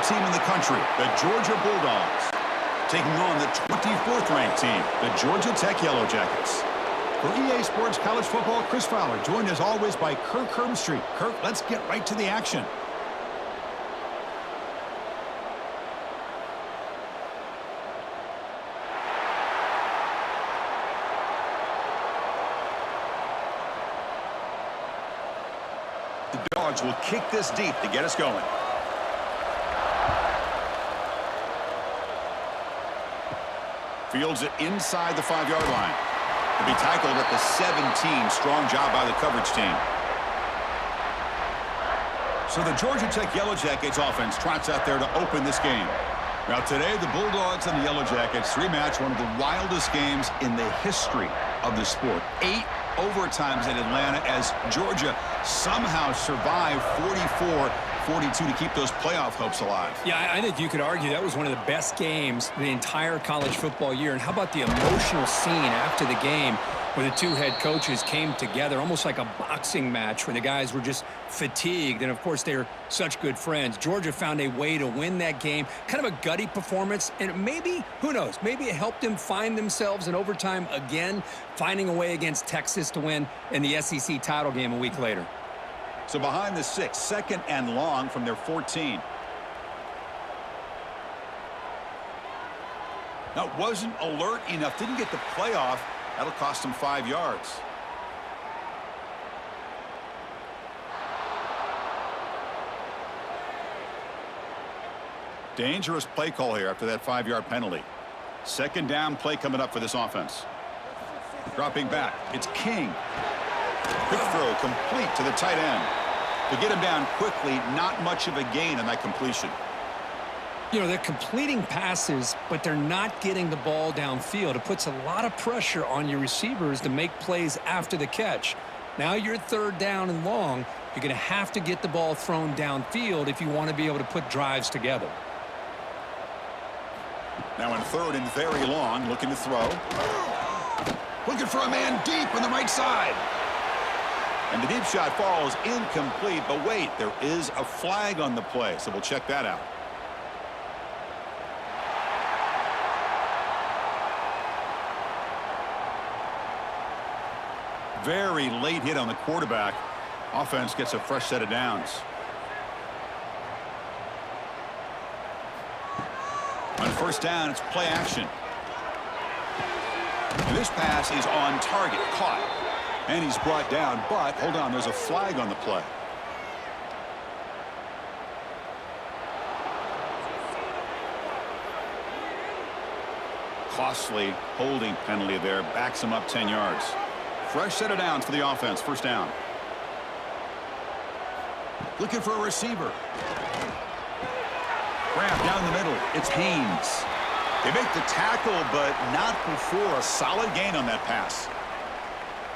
team in the country, the Georgia Bulldogs, taking on the 24th ranked team, the Georgia Tech Yellow Jackets. For EA Sports College Football, Chris Fowler, joined as always by Kirk Herbstreit. Kirk, let's get right to the action. The Dogs will kick this deep to get us going. Fields it inside the 5-yard line. To be tackled at the 17. Strong job by the coverage team. So the Georgia Tech Yellow Jackets offense trots out there to open this game. Now today, the Bulldogs and the Yellow Jackets rematch one of the wildest games in the history of the sport. 8 overtimes in Atlanta as Georgia somehow survived 44-42 to keep those playoff hopes alive. Yeah, I think you could argue that was one of the best games the entire college football year. And how about the emotional scene after the game where the two head coaches came together, almost like a boxing match where the guys were just fatigued. And, of course, they're such good friends. Georgia found a way to win that game, kind of a gutty performance. And maybe, who knows, maybe it helped them find themselves in overtime again, finding a way against Texas to win in the SEC title game a week later. So behind the 6, second and long from their 14. Now, wasn't alert enough, didn't get the playoff. That'll cost him 5 yards. Dangerous play call here after that 5-yard penalty. Second down play coming up for this offense. Dropping back, it's King. Quick throw complete to the tight end. To get him down quickly, not much of a gain on that completion. You know, they're completing passes, but they're not getting the ball downfield. It puts a lot of pressure on your receivers to make plays after the catch. Now you're third down and long. You're going to have to get the ball thrown downfield if you want to be able to put drives together. Now in third and very long, looking to throw. Looking for a man deep on the right side. And the deep shot falls incomplete, but wait, there is a flag on the play, so we'll check that out. Very late hit on the quarterback. Offense gets a fresh set of downs. On first down, it's play action. And this pass is on target, caught. And he's brought down, but hold on, there's a flag on the play. Costly holding penalty there, backs him up 10 yards. Fresh set of downs for the offense, first down. Looking for a receiver. Grab down the middle, it's Haynes. They make the tackle, but not before a solid gain on that pass.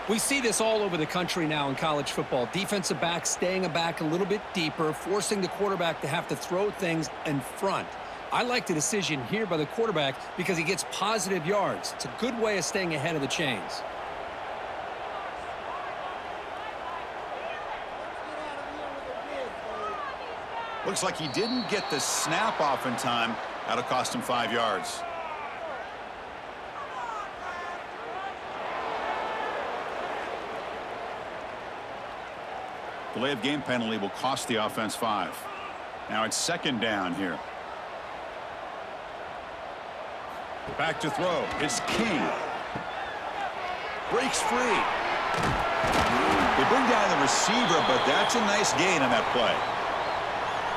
We see this all over the country now in college football. Defensive backs staying back a little bit deeper, forcing the quarterback to have to throw things in front. I like the decision here by the quarterback because he gets positive yards. It's a good way of staying ahead of the chains. Looks like he didn't get the snap off in time. That'll cost him 5 yards. Delay of game penalty will cost the offense 5. Now it's second down here. Back to throw. It's King. Breaks free. They bring down the receiver, but that's a nice gain on that play.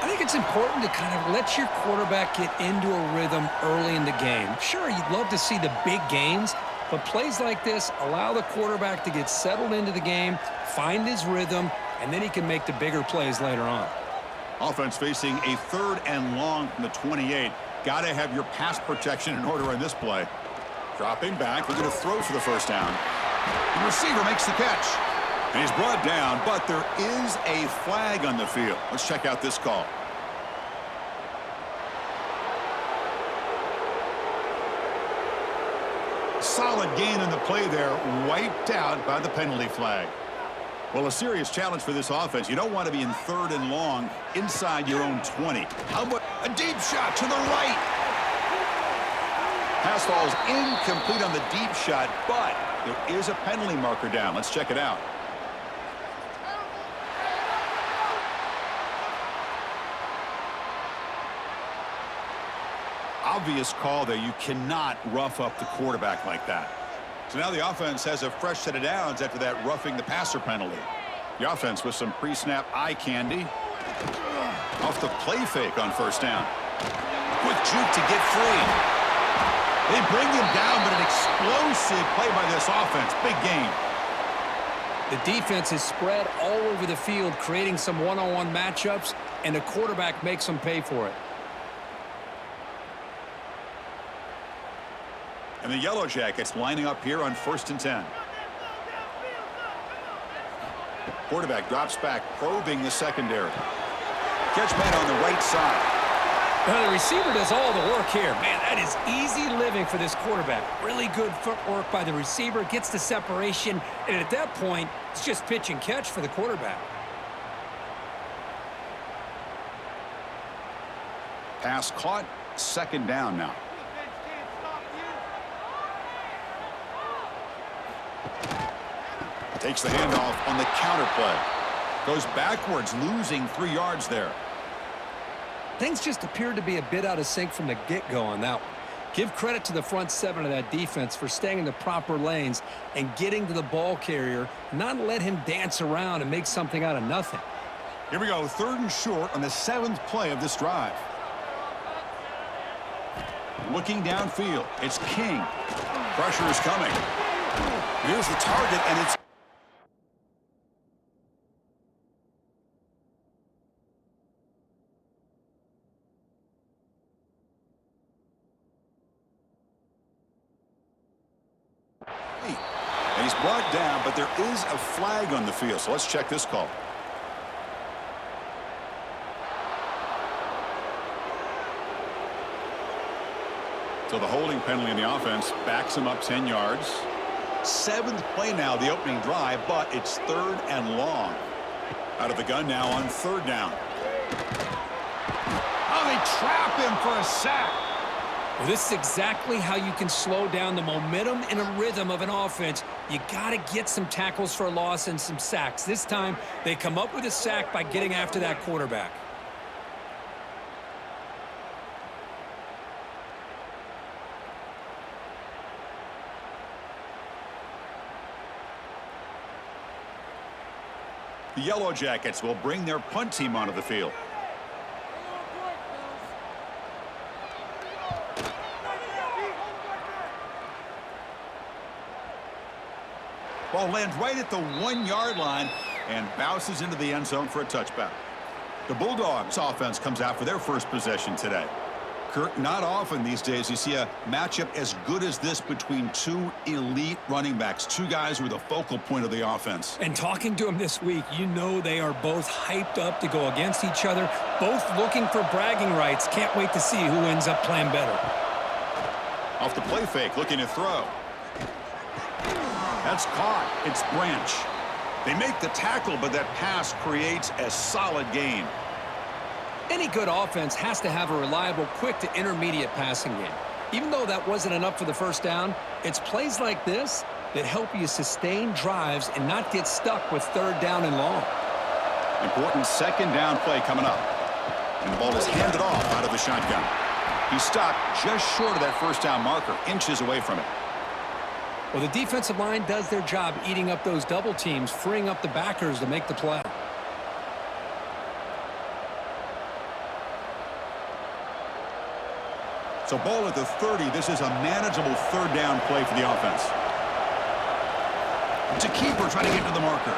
I think it's important to kind of let your quarterback get into a rhythm early in the game. Sure, you'd love to see the big gains, but plays like this allow the quarterback to get settled into the game, find his rhythm, and then he can make the bigger plays later on. Offense facing a third and long from the 28. Got to have your pass protection in order on this play. Dropping back, looking to throw for the first down. The receiver makes the catch. And he's brought down, but there is a flag on the field. Let's check out this call. Solid gain on the play there, wiped out by the penalty flag. Well, a serious challenge for this offense. You don't want to be in third and long inside your own 20. How about A deep shot to the right. Pass falls incomplete on the deep shot, but there is a penalty marker down. Let's check it out. Obvious call there. You cannot rough up the quarterback like that. So now the offense has a fresh set of downs after that roughing the passer penalty. The offense with some pre-snap eye candy. Off the play fake on first down. Quick juke to get free. They bring him down, but an explosive play by this offense. Big game. The defense is spread all over the field, creating some one-on-one matchups, and the quarterback makes them pay for it. And the Yellow Jackets lining up here on 1st and 10. Quarterback drops back, probing the secondary. Catch man on the right side. Well, the receiver does all the work here. Man, that is easy living for this quarterback. Really good footwork by the receiver, gets the separation, and at that point, it's just pitch and catch for the quarterback. Pass caught, 2nd down now. Takes the handoff on the counter play. Goes backwards, losing 3 yards there. Things just appeared to be a bit out of sync from the get-go on that one. Give credit to the front 7 of that defense for staying in the proper lanes and getting to the ball carrier, not let him dance around and make something out of nothing. Here we go, 3rd and short on the 7th play of this drive. Looking downfield, it's King. Pressure is coming. Here's the target, and it's and he's brought down, but there is a flag on the field, so let's check this call. So the holding penalty in the offense backs him up 10 yards. 7th play now, the opening drive, but it's 3rd and long. Out of the gun now on 3rd down. Oh, they trap him for a sack. Well, this is exactly how you can slow down the momentum and a rhythm of an offense. You got to get some tackles for a loss and some sacks. This time, they come up with a sack by getting after that quarterback. The Yellow Jackets will bring their punt team onto the field. Ball lands right at the 1-yard line and bounces into the end zone for a touchback. The Bulldogs offense comes out for their first possession today. Kirk, not often these days you see a matchup as good as this between 2 elite running backs, 2 guys who are the focal point of the offense. And talking to them this week, you know they are both hyped up to go against each other, both looking for bragging rights. Can't wait to see who ends up playing better. Off the play fake, looking to throw. That's caught. It's Branch. They make the tackle, but that pass creates a solid gain. Any good offense has to have a reliable, quick to intermediate passing game. Even though that wasn't enough for the first down, it's plays like this that help you sustain drives and not get stuck with 3rd down and long. Important 2nd down play coming up. And the ball is handed off out of the shotgun. He stopped just short of that 1st down marker, inches away from it. Well, the defensive line does their job eating up those double teams, freeing up the backers to make the play. So ball at the 30. This is a manageable 3rd down play for the offense. It's a keeper trying to get to the marker.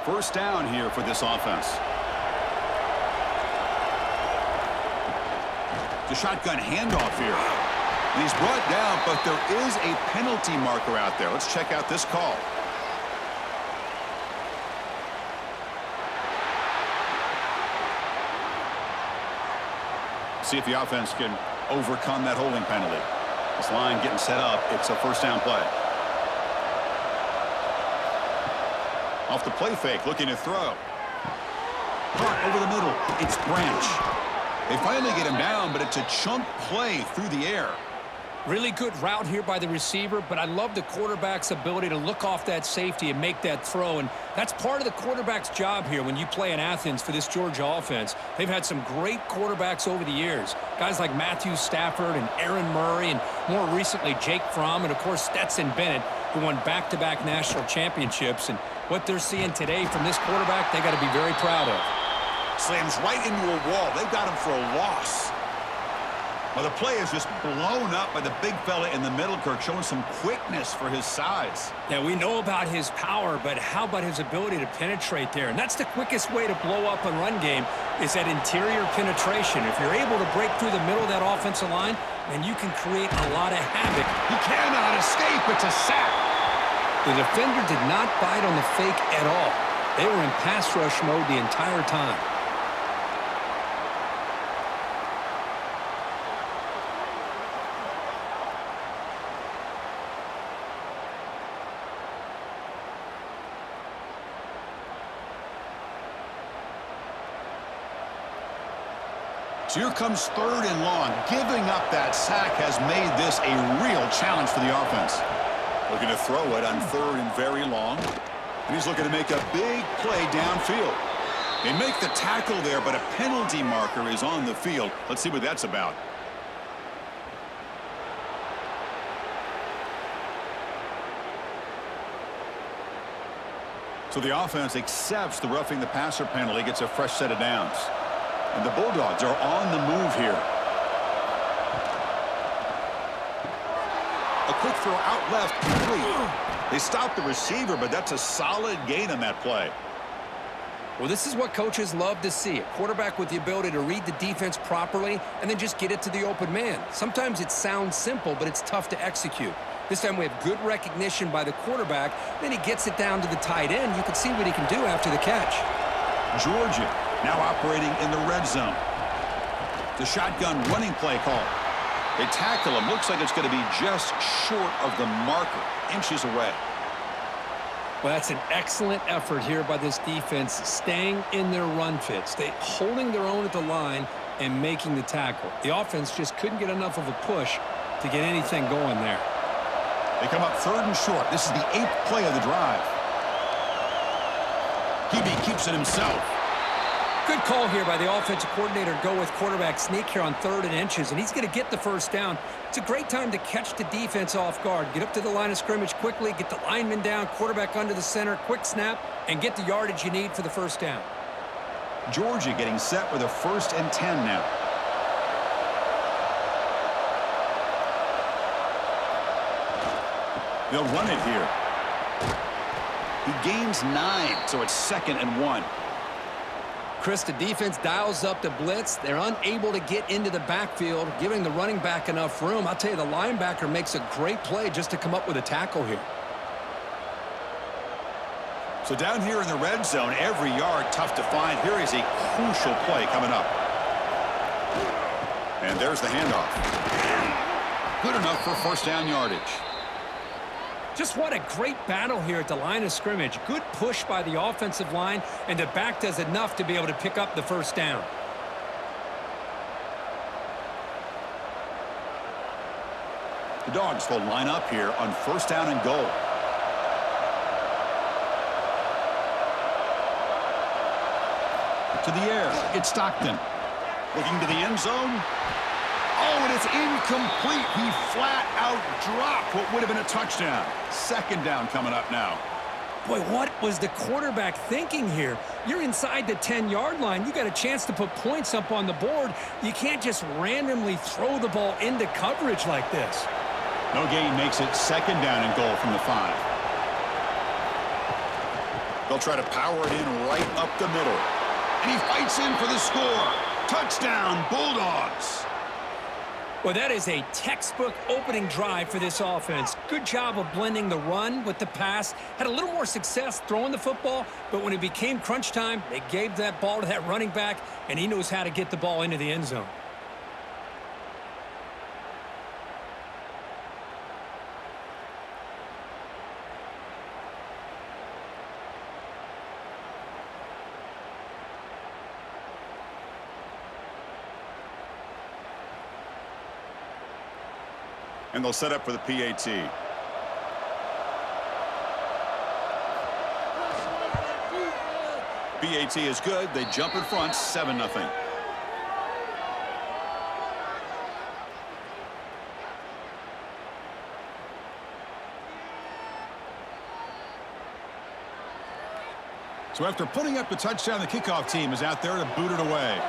First down here for this offense. The shotgun handoff here. And he's brought down, but there is a penalty marker out there. Let's check out this call. see if the offense can overcome that holding penalty. This line getting set up. It's a first down play. Off the play fake, looking to throw. Caught over the middle. It's Branch. They finally get him down, but it's a chunk play through the air. Really good route here by the receiver, but I love the quarterback's ability to look off that safety and make that throw, and that's part of the quarterback's job here when you play in Athens for this Georgia offense. They've had some great quarterbacks over the years, guys like Matthew Stafford and Aaron Murray, and more recently Jake Fromm, and of course Stetson Bennett, who won back-to-back national championships. And what they're seeing today from this quarterback, they got to be very proud of. Slams right into a wall. They've got him for a loss. Well, the play is just blown up by the big fella in the middle, Kirk, showing some quickness for his size. Yeah, we know about his power, but how about his ability to penetrate there? And that's the quickest way to blow up a run game, is that interior penetration. If you're able to break through the middle of that offensive line, then you can create a lot of havoc. He cannot escape. It's a sack. The defender did not bite on the fake at all. They were in pass rush mode the entire time. So here comes 3rd and long. Giving up that sack has made this a real challenge for the offense. Looking to throw it on 3rd and very long. And he's looking to make a big play downfield. They make the tackle there, but a penalty marker is on the field. Let's see what that's about. So the offense accepts the roughing the passer penalty, gets a fresh set of downs. And the Bulldogs are on the move here. A quick throw out left, complete. They stop the receiver, but that's a solid gain on that play. Well, this is what coaches love to see. A quarterback with the ability to read the defense properly and then just get it to the open man. Sometimes it sounds simple, but it's tough to execute. This time we have good recognition by the quarterback. Then he gets it down to the tight end. You can see what he can do after the catch. Georgia now operating in the red zone. The shotgun running play call. They tackle him. Looks like it's going to be just short of the marker, inches away. Well, that's an excellent effort here by this defense, staying in their run fits. They holding their own at the line and making the tackle. The offense just couldn't get enough of a push to get anything going there. They come up 3rd and short. This is the 8th play of the drive. Hebe keeps it himself. Good call here by the offensive coordinator. Go with quarterback sneak here on 3rd and inches, and he's going to get the first down. It's a great time to catch the defense off guard. Get up to the line of scrimmage quickly, get the lineman down, quarterback under the center, quick snap, and get the yardage you need for the first down. Georgia getting set with a 1st and 10 now. They'll run it here. He gains 9, so it's 2nd and 1. Chris, the defense dials up the blitz. They're unable to get into the backfield, giving the running back enough room. I'll tell you, the linebacker makes a great play just to come up with a tackle here. So down here in the red zone, every yard tough to find. Here is a crucial play coming up. And there's the handoff. Good enough for first down yardage. Just what a great battle here at the line of scrimmage. Good push by the offensive line, and the back does enough to be able to pick up the first down. The Dogs will line up here on 1st down and goal. To the air, it's Stockton. Looking to the end zone. Oh, and it's incomplete. He flat out dropped what would have been a touchdown. 2nd down coming up now. Boy, what was the quarterback thinking here? You're inside the 10-yard line. You got a chance to put points up on the board. You can't just randomly throw the ball into coverage like this. No gain makes it 2nd down and goal from the 5. They'll try to power it in right up the middle. And he fights in for the score. Touchdown, Bulldogs. Well, that is a textbook opening drive for this offense. Good job of blending the run with the pass. Had a little more success throwing the football, but when it became crunch time, they gave that ball to that running back, and he knows how to get the ball into the end zone. And they'll set up for the PAT. PAT is good. They jump in front, 7-0. So after putting up the touchdown, the kickoff team is out there to boot it away.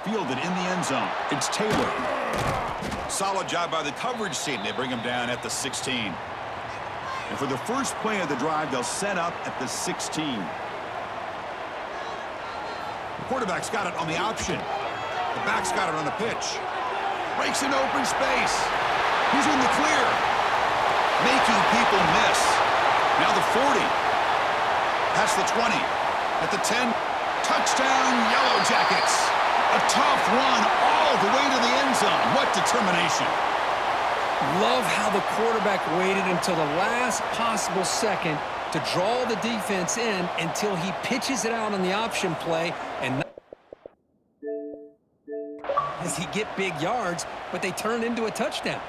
Fielded in the end zone. It's Taylor. Solid job by the coverage team. They bring him down at the 16. And for the first play of the drive, they'll set up at the 16. The quarterback's got it on the option. The back's got it on the pitch. Breaks into open space. He's in the clear. Making people miss. Now the 40. Past the 20. At the 10. Touchdown, Yellow Jackets. A tough run all the way to the end zone. What determination. Love how the quarterback waited until the last possible second to draw the defense in until he pitches it out on the option play. And as he get big yards, but they turn into a touchdown.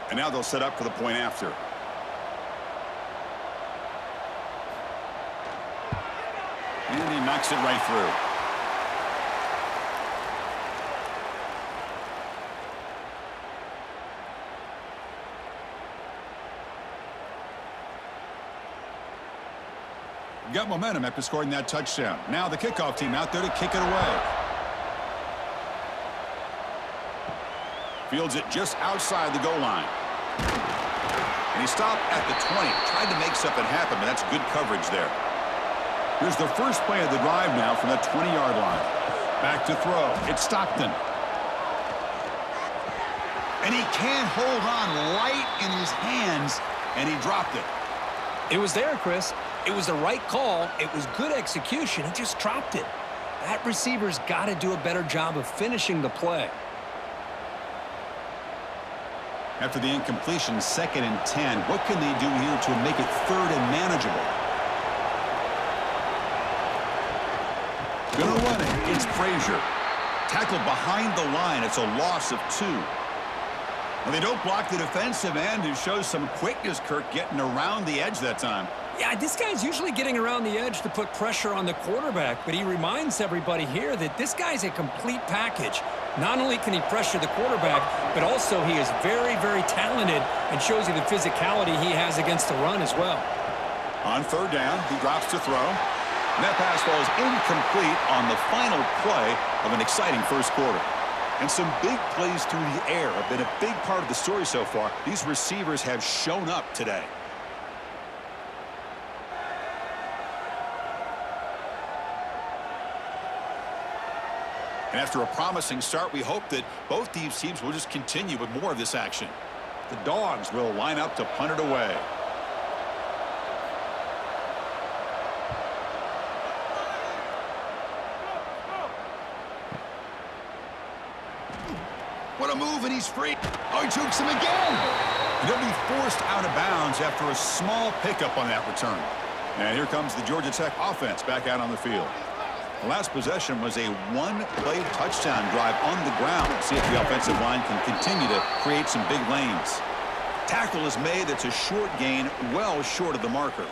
And now they'll set up for the point after. And he knocks it right through. Got momentum after scoring that touchdown. Now the kickoff team out there to kick it away. Fields it just outside the goal line. And he stopped at the 20. Tried to make something happen, but that's good coverage there. Here's the first play of the drive now from the 20-yard line. Back to throw. It's Stockton. And he can't hold on right in his hands, and he dropped it. It was there, Chris. It was the right call. It was good execution. He just dropped it. That receiver's got to do a better job of finishing the play. After the incompletion, 2nd and 10. What can they do here to make it 3rd and manageable? Gonna run it. It's Frazier. Tackled behind the line. It's a loss of 2. Well, they don't block the defensive end, who shows some quickness, Kirk, getting around the edge that time. Yeah, this guy's usually getting around the edge to put pressure on the quarterback, but he reminds everybody here that this guy's a complete package. Not only can he pressure the quarterback, but also he is very, very talented and shows you the physicality he has against the run as well. On 3rd down, he drops to throw. And that pass falls incomplete on the final play of an exciting first quarter. And some big plays through the air have been a big part of the story so far. These receivers have shown up today. And after a promising start, we hope that both these teams will just continue with more of this action. The Dogs will line up to punt it away. What a move, and he's free. Oh, he jukes him again. And he'll be forced out of bounds after a small pickup on that return. And here comes the Georgia Tech offense back out on the field. The last possession was a one-play touchdown drive on the ground. See if the offensive line can continue to create some big lanes. Tackle is made. That's a short gain, well short of the marker.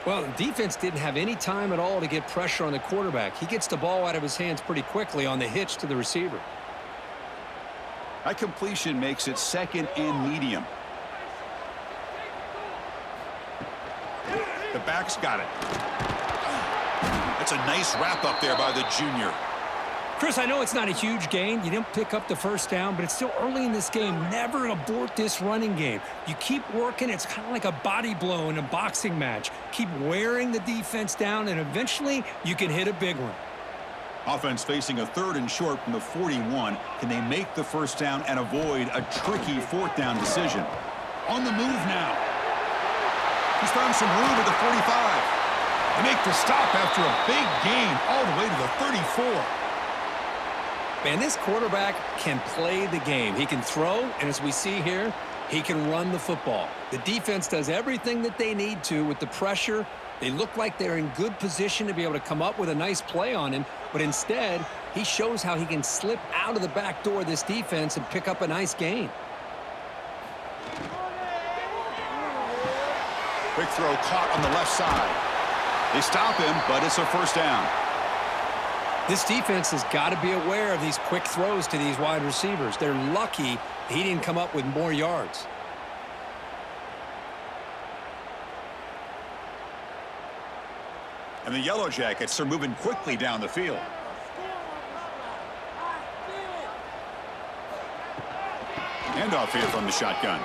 Well, the defense didn't have any time at all to get pressure on the quarterback. He gets the ball out of his hands pretty quickly on the hitch to the receiver. That completion makes it 2nd and medium. The back's got it. That's a nice wrap up there by the junior. Chris, I know it's not a huge gain. You didn't pick up the first down, but it's still early in this game. Never abort this running game. You keep working. It's kind of like a body blow in a boxing match. Keep wearing the defense down, and eventually you can hit a big one. Offense facing a 3rd and short from the 41. Can they make the first down and avoid a tricky 4th down decision? On the move now. He's found some room at the 45. They make the stop after a big gain all the way to the 34. Man, this quarterback can play the game. He can throw, and as we see here, He can run the football. The defense does everything that they need to with the pressure. They look like they're in good position to be able to come up with a nice play on him, but instead, he shows how he can slip out of the back door of this defense and pick up a nice gain. Quick throw caught on the left side. They stop him, but it's a first down. This defense has got to be aware of these quick throws to these wide receivers. They're lucky he didn't come up with more yards. And the Yellow Jackets are moving quickly down the field. Handoff here from the shotgun.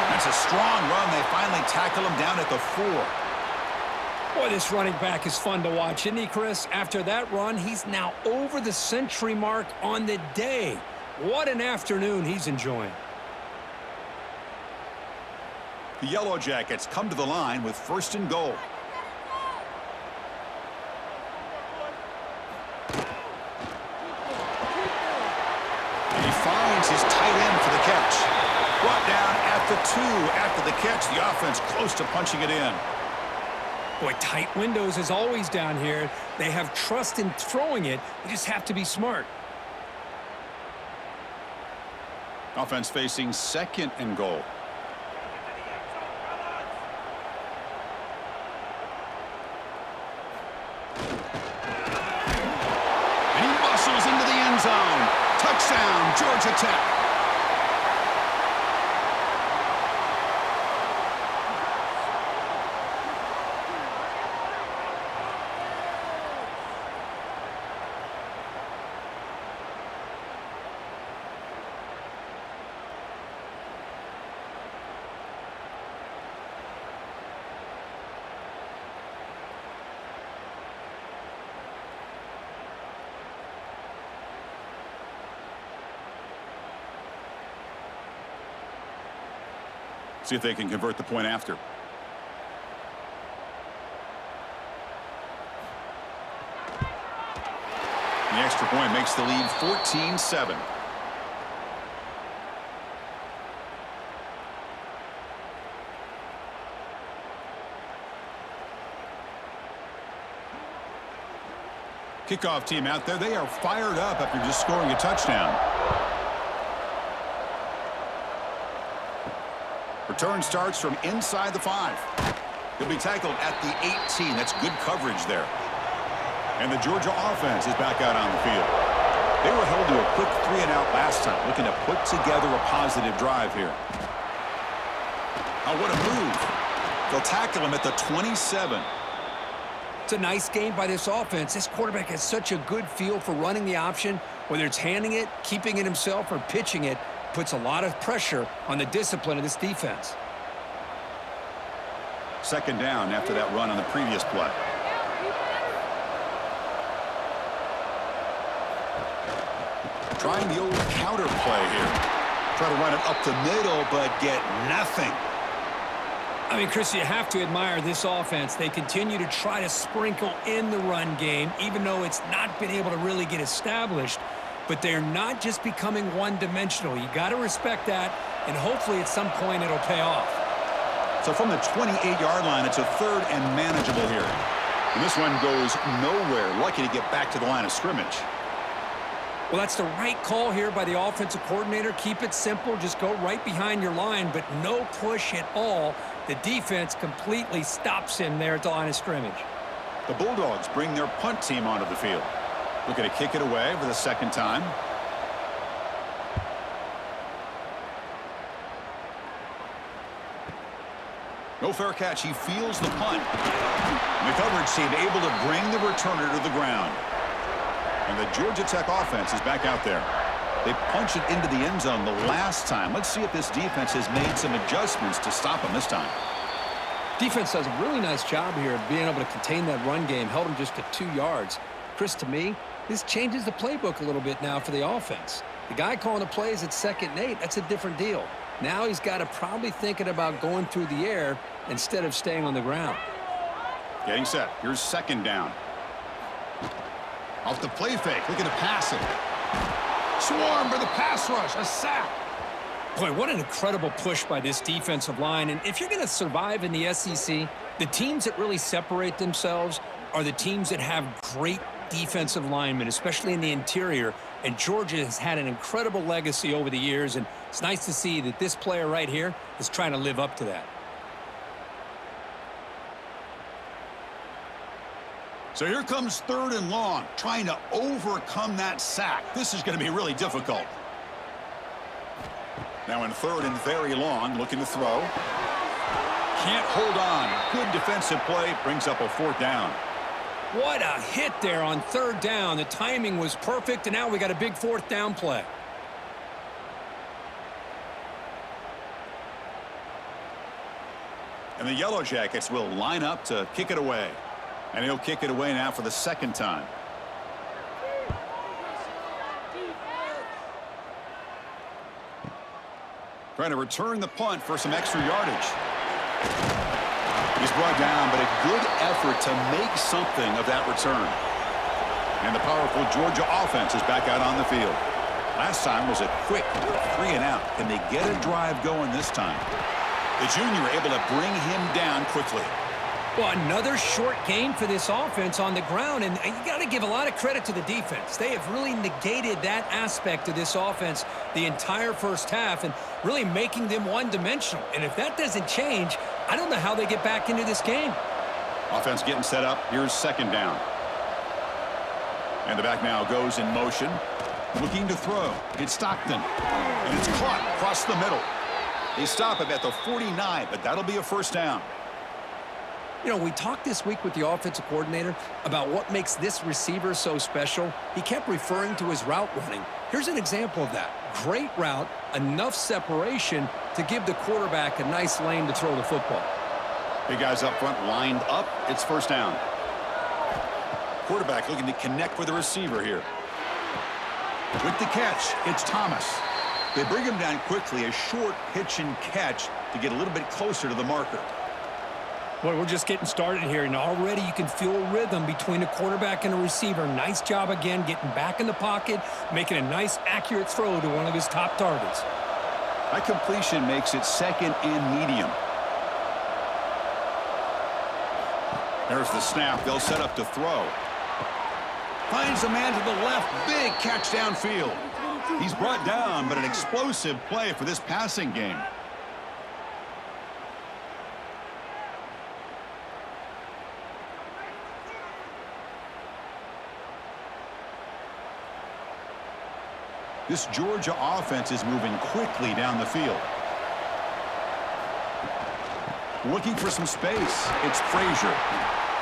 That's a strong run. They finally tackle him down at the 4. Boy, this running back is fun to watch, isn't he, Chris? After that run, he's now over the century mark on the day. What an afternoon he's enjoying. The Yellow Jackets come to the line with 1st and goal. And he finds his tight end for the catch. Brought down at the 2 after the catch. The offense close to punching it in. Boy, tight windows is always down here. They have trust in throwing it. They just have to be smart. Offense facing 2nd and goal. And he muscles into the end zone. Touchdown, Georgia Tech. See if they can convert the point after. The extra point makes the lead 14-7. Kickoff team out there. They are fired up after just scoring a touchdown. Return starts from inside the 5. He'll be tackled at the 18. That's good coverage there. And the Georgia offense is back out on the field. They were held to a quick 3-and-out last time, looking to put together a positive drive here. Oh, what a move. They'll tackle him at the 27. It's a nice game by this offense. This quarterback has such a good feel for running the option, whether it's handing it, keeping it himself, or pitching it. Puts a lot of pressure on the discipline of this defense. 2nd down after that run on the previous play. Trying the old counter play here. Try to run it up the middle, but get nothing. I mean, Chris, you have to admire this offense. They continue to try to sprinkle in the run game, even though it's not been able to really get established. But they're not just becoming one-dimensional. You got to respect that, and hopefully at some point it'll pay off. So from the 28-yard line, it's a 3rd and manageable here. And this one goes nowhere. Lucky to get back to the line of scrimmage. Well, that's the right call here by the offensive coordinator. Keep it simple. Just go right behind your line, but no push at all. The defense completely stops him there at the line of scrimmage. The Bulldogs bring their punt team onto the field. Looking to kick it away for the 2nd time. No fair catch. He fields the punt. And the coverage team able to bring the returner to the ground. And the Georgia Tech offense is back out there. They punched it into the end zone the last time. Let's see if this defense has made some adjustments to stop them this time. Defense does a really nice job here of being able to contain that run game. Held him just to 2 yards. Chris, to me, this changes the playbook a little bit now for the offense. The guy calling the plays at 2nd and 8, that's a different deal. Now he's got to probably thinking about going through the air instead of staying on the ground. Getting set. Here's 2nd down. Off the play fake. Looking to pass it. Swarm for the pass rush. A sack. Boy, what an incredible push by this defensive line. And if you're going to survive in the SEC, the teams that really separate themselves are the teams that have great defensive linemen, especially in the interior. And Georgia has had an incredible legacy over the years, and it's nice to see that this player right here is trying to live up to that. So here comes 3rd and long, trying to overcome that sack. This is going to be really difficult. Now in 3rd and very long, looking to throw. Can't hold on. Good defensive play, brings up a 4th down. What a hit there on 3rd down. The timing was perfect, and now we got a big 4th down play. And the Yellow Jackets will line up to kick it away. And he'll kick it away now for the 2nd time. Trying to return the punt for some extra yardage. He's brought down, but a good effort to make something of that return. And the powerful Georgia offense is back out on the field. Last time was a quick 3 and out. Can they get a drive going this time? The junior able to bring him down quickly. Well, another short gain for this offense on the ground, and you got to give a lot of credit to the defense. They have really negated that aspect of this offense the entire first half and really making them one-dimensional. And if that doesn't change, I don't know how they get back into this game. Offense getting set up. Here's 2nd down. And the back now goes in motion. Looking to throw. It's Stockton. And it's caught across the middle. They stop him at the 49, but that'll be a 1st down. You know, we talked this week with the offensive coordinator about what makes this receiver so special. He kept referring to his route running. Here's an example of that. Great route, enough separation to give the quarterback a nice lane to throw the football. Big guys up front lined up. It's 1st down. Quarterback looking to connect with the receiver here. With the catch, it's Thomas. They bring him down quickly, a short pitch and catch to get a little bit closer to the marker. Boy, we're just getting started here, and already you can feel a rhythm between a quarterback and a receiver. Nice job again getting back in the pocket, making a nice, accurate throw to one of his top targets. That completion makes it 2nd and medium. There's the snap. They'll set up to throw. Finds a man to the left. Big catch downfield. He's brought down, but an explosive play for this passing game. This Georgia offense is moving quickly down the field. Looking for some space. It's Frazier.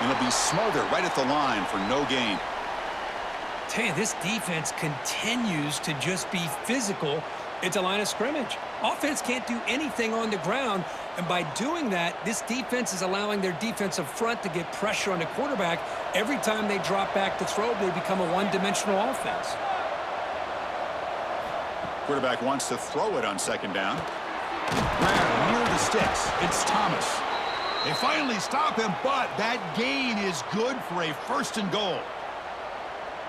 And he'll be smothered right at the line for no gain. Tell you, this defense continues to just be physical at the line of scrimmage. Offense can't do anything on the ground, and by doing that, this defense is allowing their defensive front to get pressure on the quarterback. Every time they drop back to throw, they become a one-dimensional offense. Quarterback wants to throw it on 2nd down. Grab near the sticks. It's Thomas. They finally stop him, but that gain is good for a 1st and goal.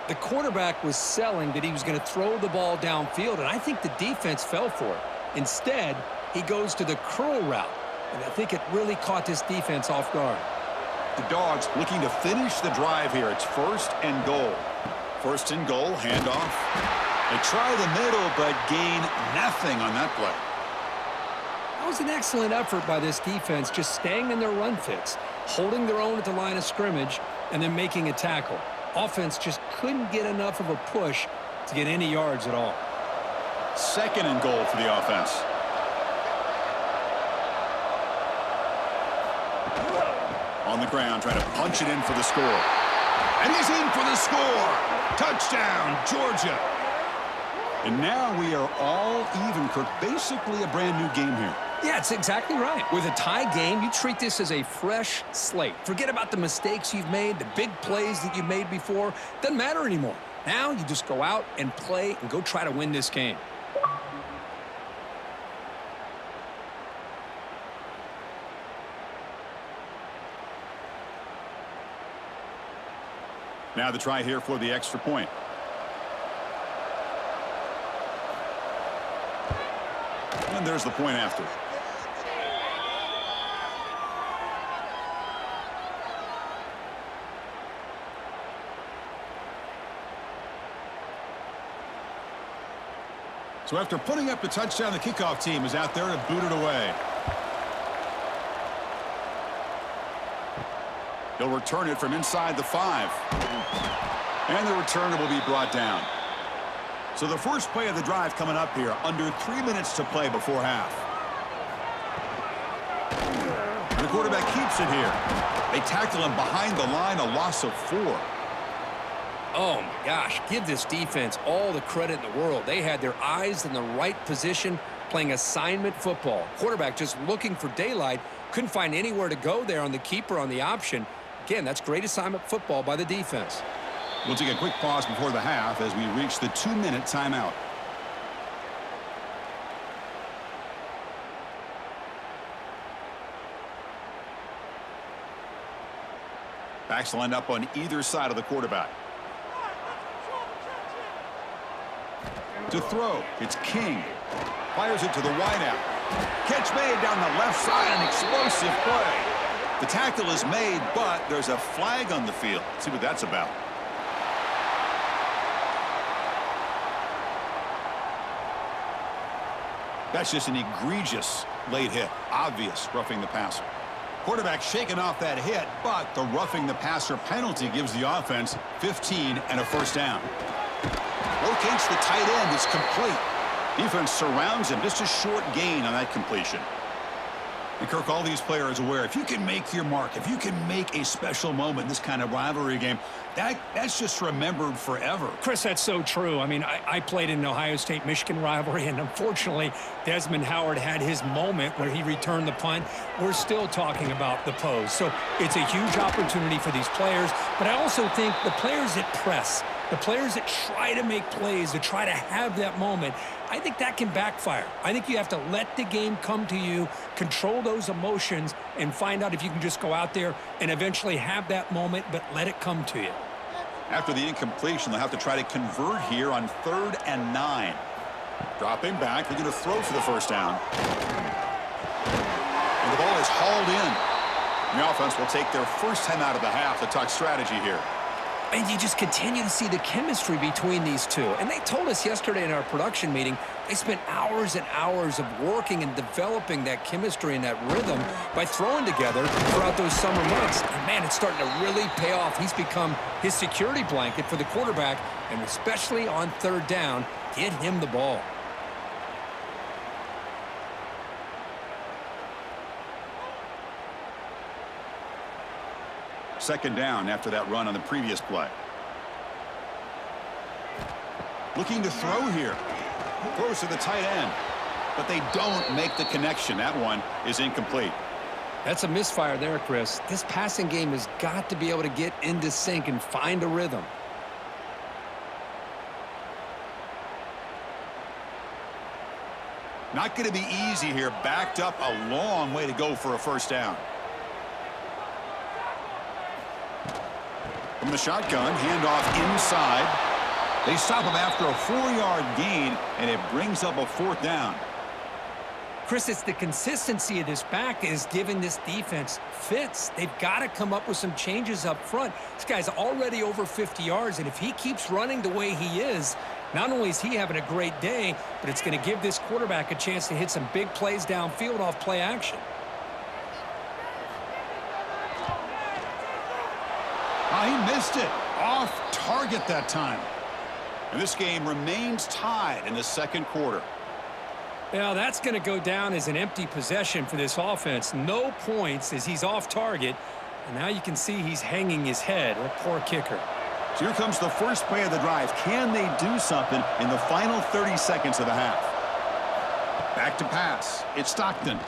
The quarterback was selling that he was going to throw the ball downfield, and I think the defense fell for it. Instead, he goes to the curl route, and I think it really caught this defense off guard. The Dogs looking to finish the drive here. It's 1st and goal. 1st and goal, handoff. They try the middle, but gain nothing on that play. That was an excellent effort by this defense, just staying in their run fits, holding their own at the line of scrimmage, and then making a tackle. Offense just couldn't get enough of a push to get any yards at all. 2nd and goal for the offense. On the ground, trying to punch it in for the score. And he's in for the score. Touchdown, Georgia. And now we are all even, Kirk. Basically a brand new game here. Yeah, it's exactly right. With a tie game, you treat this as a fresh slate. Forget about the mistakes you've made, the big plays that you've made before. Doesn't matter anymore. Now you just go out and play and go try to win this game. Now the try here for the extra point. And there's the point after. So after putting up the touchdown, the kickoff team is out there to boot it away. He'll return it from inside the 5. And the returner will be brought down. So the first play of the drive coming up here, under 3 minutes to play before half. And the quarterback keeps it here. They tackle him behind the line, a loss of 4. Oh, my gosh, give this defense all the credit in the world. They had their eyes in the right position, playing assignment football. Quarterback just looking for daylight, couldn't find anywhere to go there on the keeper on the option. Again, that's great assignment football by the defense. We'll take a quick pause before the half as we reach the 2-minute timeout. Backs lined up on either side of the quarterback. To throw, it's King. Fires it to the wideout. Catch made down the left side, an explosive play. The tackle is made, but there's a flag on the field. Let's see what that's about. That's just an egregious late hit. Obvious roughing the passer. Quarterback shaking off that hit, but the roughing the passer penalty gives the offense 15 and a first down. Locates the tight end. It's complete. Defense surrounds him. Just a short gain on that completion. And Kirk, all these players aware, if you can make your mark, if you can make a special moment in this kind of rivalry game, that's just remembered forever. Chris, that's so true. I mean, I played in an Ohio State-Michigan rivalry, and unfortunately, Desmond Howard had his moment where he returned the punt. We're still talking about the pose. So it's a huge opportunity for these players, but I also think the players that press, the players that try to make plays, that try to have that moment, I think that can backfire. I think you have to let the game come to you, control those emotions, and find out if you can just go out there and eventually have that moment, but let it come to you. After the incompletion, they'll have to try to convert here on 3rd and 9. Dropping back, they're going to throw for the first down. And the ball is hauled in. The offense will take their first time out of the half to talk strategy here. And you just continue to see the chemistry between these two. And they told us yesterday in our production meeting, they spent hours and hours of working and developing that chemistry and that rhythm by throwing together throughout those summer months. And, man, it's starting to really pay off. He's become his security blanket for the quarterback, and especially on 3rd down, get him the ball. Second down after that run on the previous play. Looking to throw here. Throws to the tight end. But they don't make the connection. That one is incomplete. That's a misfire there, Chris. This passing game has got to be able to get into sync and find a rhythm. Not going to be easy here. Backed up a long way to go for a first down. From the shotgun, handoff inside. They stop him after a 4-yard gain, and it brings up a 4th down. Chris, it's the consistency of this back is giving this defense fits. They've got to come up with some changes up front. This guy's already over 50 yards, and if he keeps running the way he is, not only is he having a great day, but it's going to give this quarterback a chance to hit some big plays downfield off play action. Oh, he missed it. Off target that time. And this game remains tied in the second quarter. Now, that's going to go down as an empty possession for this offense. No points as he's off target. And now you can see he's hanging his head. A poor kicker. So here comes the first play of the drive. Can they do something in the final 30 seconds of the half? Back to pass. It's Stockton.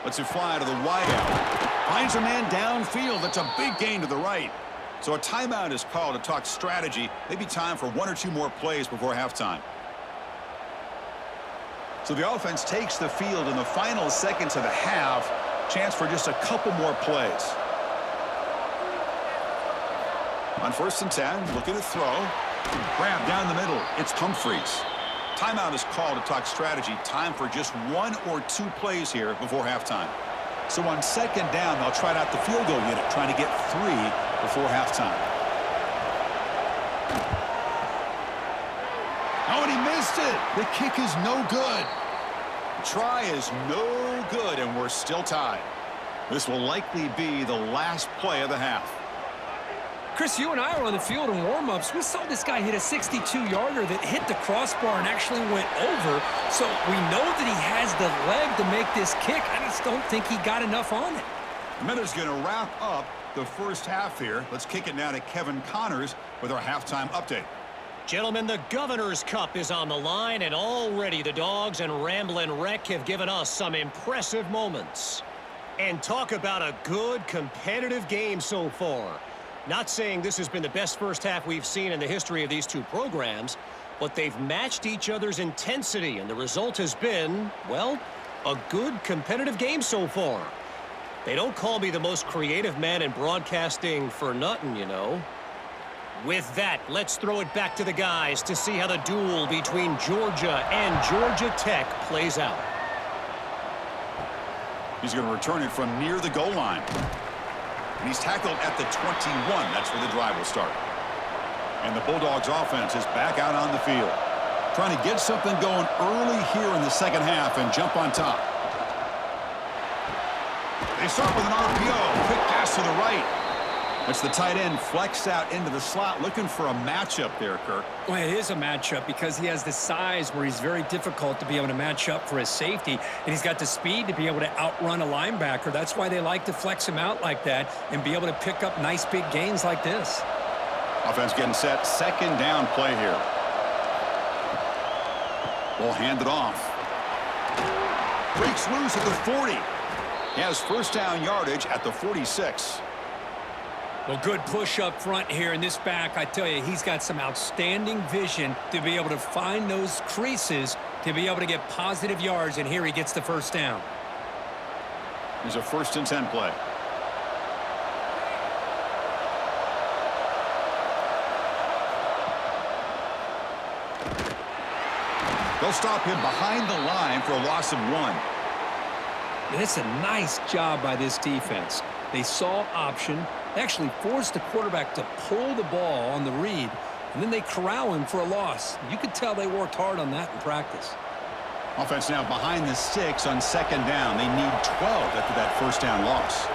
Lets it fly to the wideout. Finds a man downfield. That's a big gain to the right. So a timeout is called to talk strategy. Maybe time for 1 or 2 more plays before halftime. So the offense takes the field in the final seconds of the half. Chance for just a couple more plays. On 1st and 10, looking to throw. Grab down the middle. It's Humphreys. Timeout is called to talk strategy. Time for just 1 or 2 plays here before halftime. So on second down, they'll try out the field goal unit, trying to get 3 before halftime. Oh, and he missed it. The kick is no good. Try is no good, and we're still tied. This will likely be the last play of the half. Chris, you and I were on the field in warm-ups. We saw this guy hit a 62-yarder that hit the crossbar and actually went over. So we know that he has the leg to make this kick. I just don't think he got enough on it. Miller's going to wrap up the first half here. Let's kick it now to Kevin Connors with our halftime update. Gentlemen, the Governor's Cup is on the line, and already the Dogs and Ramblin' Wreck have given us some impressive moments. And talk about a good, competitive game so far. Not saying this has been the best first half we've seen in the history of these two programs, but they've matched each other's intensity, and the result has been, well, a good, competitive game so far. They don't call me the most creative man in broadcasting for nothing, you know. With that, let's throw it back to the guys to see how the duel between Georgia and Georgia Tech plays out. He's going to return it from near the goal line. And he's tackled at the 21. That's where the drive will start. And the Bulldogs offense is back out on the field, trying to get something going early here in the second half and jump on top. They start with an RPO. Quick pass to the right. It's the tight end flexed out into the slot, looking for a matchup there, Kirk. Well, it is a matchup because he has the size where he's very difficult to be able to match up for his safety, and he's got the speed to be able to outrun a linebacker. That's why they like to flex him out like that and be able to pick up nice big gains like this. Offense getting set. Second down play here. We'll hand it off. Breaks loose at the 40. He has first down yardage at the 46. Well, good push up front here in this back. I tell you, he's got some outstanding vision to be able to find those creases to be able to get positive yards, and here he gets the first down. There's a 1st and 10 play. They'll stop him behind the line for a loss of 1. And it's a nice job by this defense. They saw option. They actually forced the quarterback to pull the ball on the read, and then they corral him for a loss. You could tell they worked hard on that in practice. Offense now behind the 6 on second down. They need 12 after that first down loss.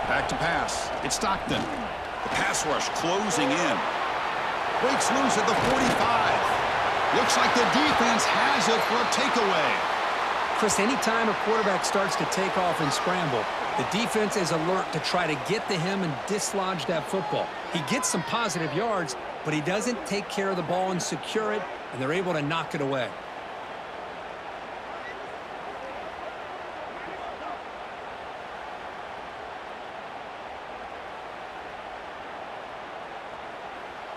Back to pass. It's Stockton. The pass rush closing in. Breaks loose at the 45. Looks like the defense has it for a takeaway. Chris, anytime a quarterback starts to take off and scramble, the defense is alert to try to get to him and dislodge that football. He gets some positive yards, but he doesn't take care of the ball and secure it, and they're able to knock it away.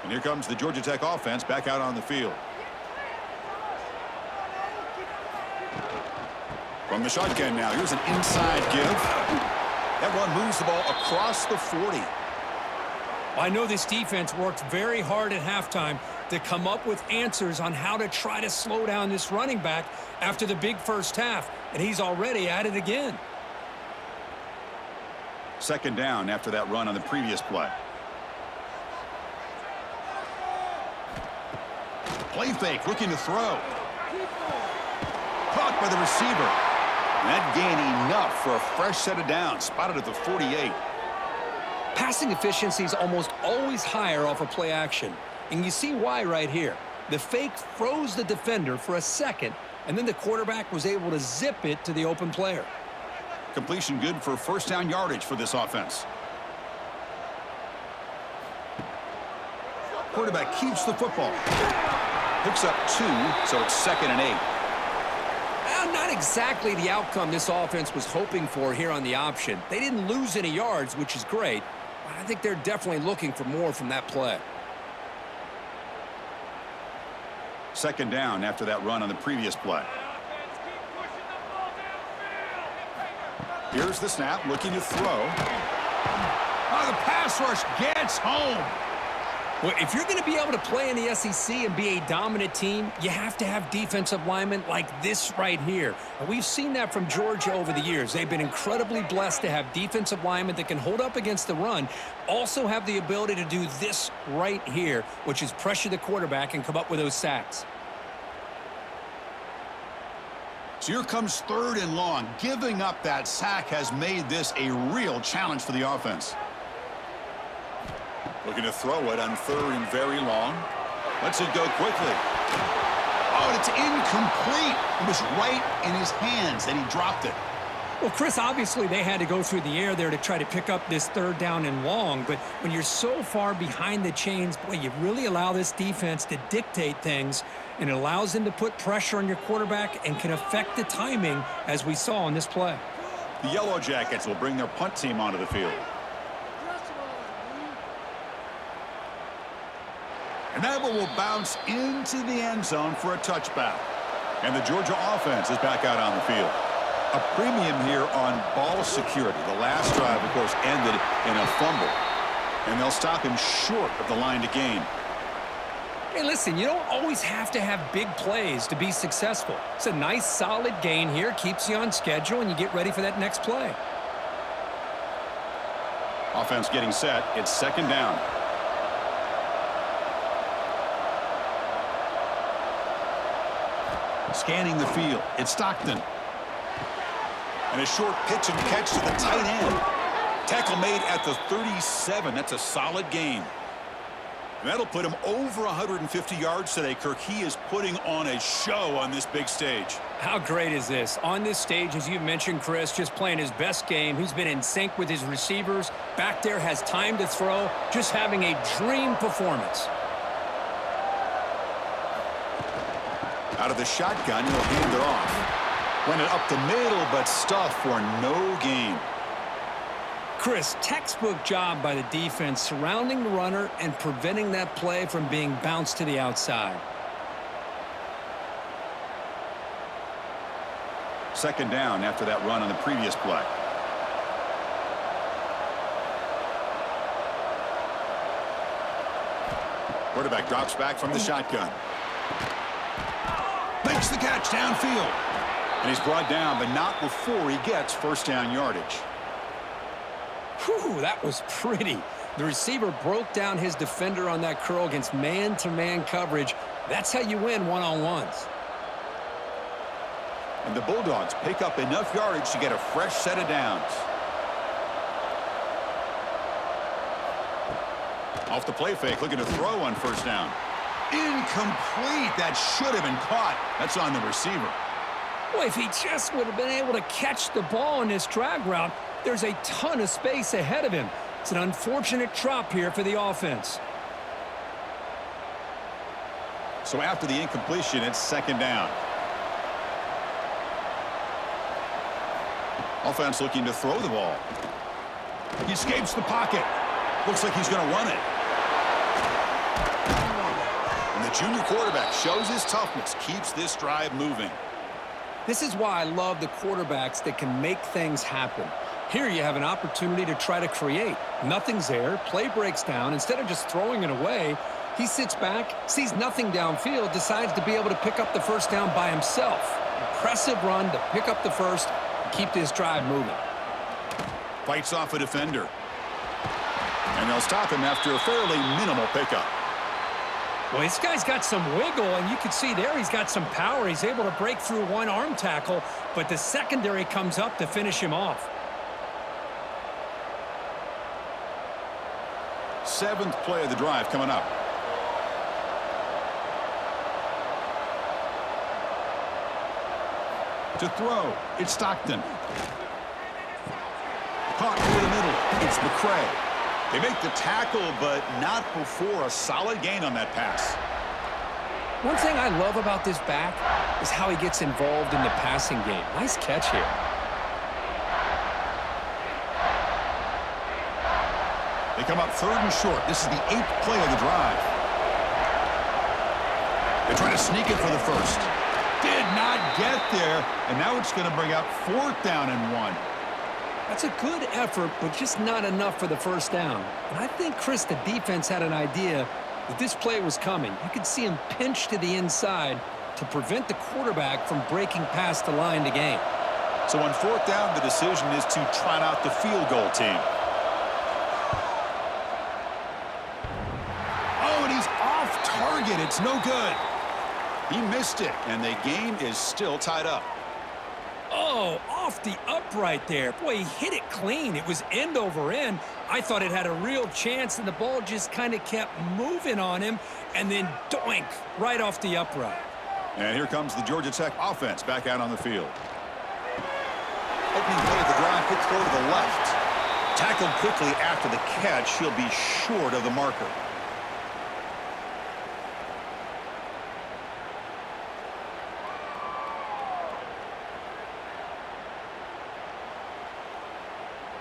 And here comes the Georgia Tech offense back out on the field. From the shotgun now, here's an inside give. That one moves the ball across the 40. I know this defense worked very hard at halftime to come up with answers on how to try to slow down this running back after the big first half, and he's already at it again. Second down after that run on the previous play. Play fake, looking to throw. Caught by the receiver. And that gain enough for a fresh set of downs, spotted at the 48. Passing efficiency is almost always higher off of play action. And you see why right here. The fake froze the defender for a second, and then the quarterback was able to zip it to the open player. Completion good for first down yardage for this offense. Quarterback keeps the football. Picks up 2, so it's 2nd and 8. Well, not exactly the outcome this offense was hoping for here on the option. They didn't lose any yards, which is great, but I think they're definitely looking for more from that play. Second down after that run on the previous play. Here's the snap, looking to throw. Oh, the pass rush gets home. Well, if you're going to be able to play in the SEC and be a dominant team, you have to have defensive linemen like this right here. And we've seen that from Georgia over the years. They've been incredibly blessed to have defensive linemen that can hold up against the run, also have the ability to do this right here, which is pressure the quarterback and come up with those sacks. So here comes 3rd and long. Giving up that sack has made this a real challenge for the offense. Looking to throw it on 3rd and very long. Lets it go quickly. Oh, and it's incomplete. It was right in his hands, and he dropped it. Well, Chris, obviously they had to go through the air there to try to pick up this 3rd down and long, but when you're so far behind the chains, boy, you really allow this defense to dictate things, and it allows them to put pressure on your quarterback and can affect the timing, as we saw on this play. The Yellow Jackets will bring their punt team onto the field. And that one will bounce into the end zone for a touchback. And the Georgia offense is back out on the field. A premium here on ball security. The last drive, of course, ended in a fumble. And they'll stop him short of the line to gain. Hey, listen, you don't always have to have big plays to be successful. It's a nice, solid gain here. Keeps you on schedule, and you get ready for that next play. Offense getting set. It's 2nd down. Scanning the field. It's Stockton. And a short pitch and catch to the tight end. Tackle made at the 37. That's a solid gain. And that'll put him over 150 yards today, Kirk. He is putting on a show on this big stage. How great is this? On this stage, as you mentioned, Chris, just playing his best game. He's been in sync with his receivers. Back there, has time to throw. Just having a dream performance. Out of the shotgun, he'll hand it off. Went it up the middle, but stuffed for no gain. Chris, textbook job by the defense surrounding the runner and preventing that play from being bounced to the outside. 2nd down after that run on the previous play. Quarterback drops back from the shotgun. Makes the catch downfield. And he's brought down, but not before he gets 1st down yardage. Whew, that was pretty. The receiver broke down his defender on that curl against man-to-man coverage. That's how you win one-on-ones. And the Bulldogs pick up enough yardage to get a fresh set of downs. Off the play fake, looking to throw on 1st down. Incomplete. That should have been caught. That's on the receiver. Boy, if he just would have been able to catch the ball in this drag route, there's a ton of space ahead of him. It's an unfortunate drop here for the offense. So after the incompletion, it's 2nd down. Offense looking to throw the ball. He escapes the pocket. Looks like he's going to run it. And the junior quarterback shows his toughness, keeps this drive moving. This is why I love the quarterbacks that can make things happen. Here you have an opportunity to try to create. Nothing's there. Play breaks down. Instead of just throwing it away, he sits back, sees nothing downfield, decides to be able to pick up the 1st down by himself. Impressive run to pick up the 1st and keep this drive moving. Fights off a defender. And they'll stop him after a fairly minimal pickup. Well, this guy's got some wiggle, and you can see there he's got some power. He's able to break through one arm tackle, but the secondary comes up to finish him off. 7th play of the drive coming up. To throw, it's Stockton. Caught over the middle, it's McCray. They make the tackle, but not before a solid gain on that pass. One thing I love about this back is how he gets involved in the passing game. Nice catch here. They come up 3rd and short. This is the 8th play of the drive. They try to sneak it for the 1st. Did not get there, and now it's going to bring up 4th down and 1. That's a good effort, but just not enough for the 1st down. And I think, Chris, the defense had an idea that this play was coming. You could see him pinch to the inside to prevent the quarterback from breaking past the line to gain. So on fourth down, the decision is to trot out the field goal team. Oh, and he's off target. It's no good. He missed it, and the game is still tied up. Oh, off the upright there. Boy, he hit it clean. It was end over end. I thought it had a real chance, and the ball just kind of kept moving on him, and then doink, right off the upright. And here comes the Georgia Tech offense back out on the field. Opening play of the drive, quick throw to the left. Tackled quickly after the catch. He'll be short of the marker.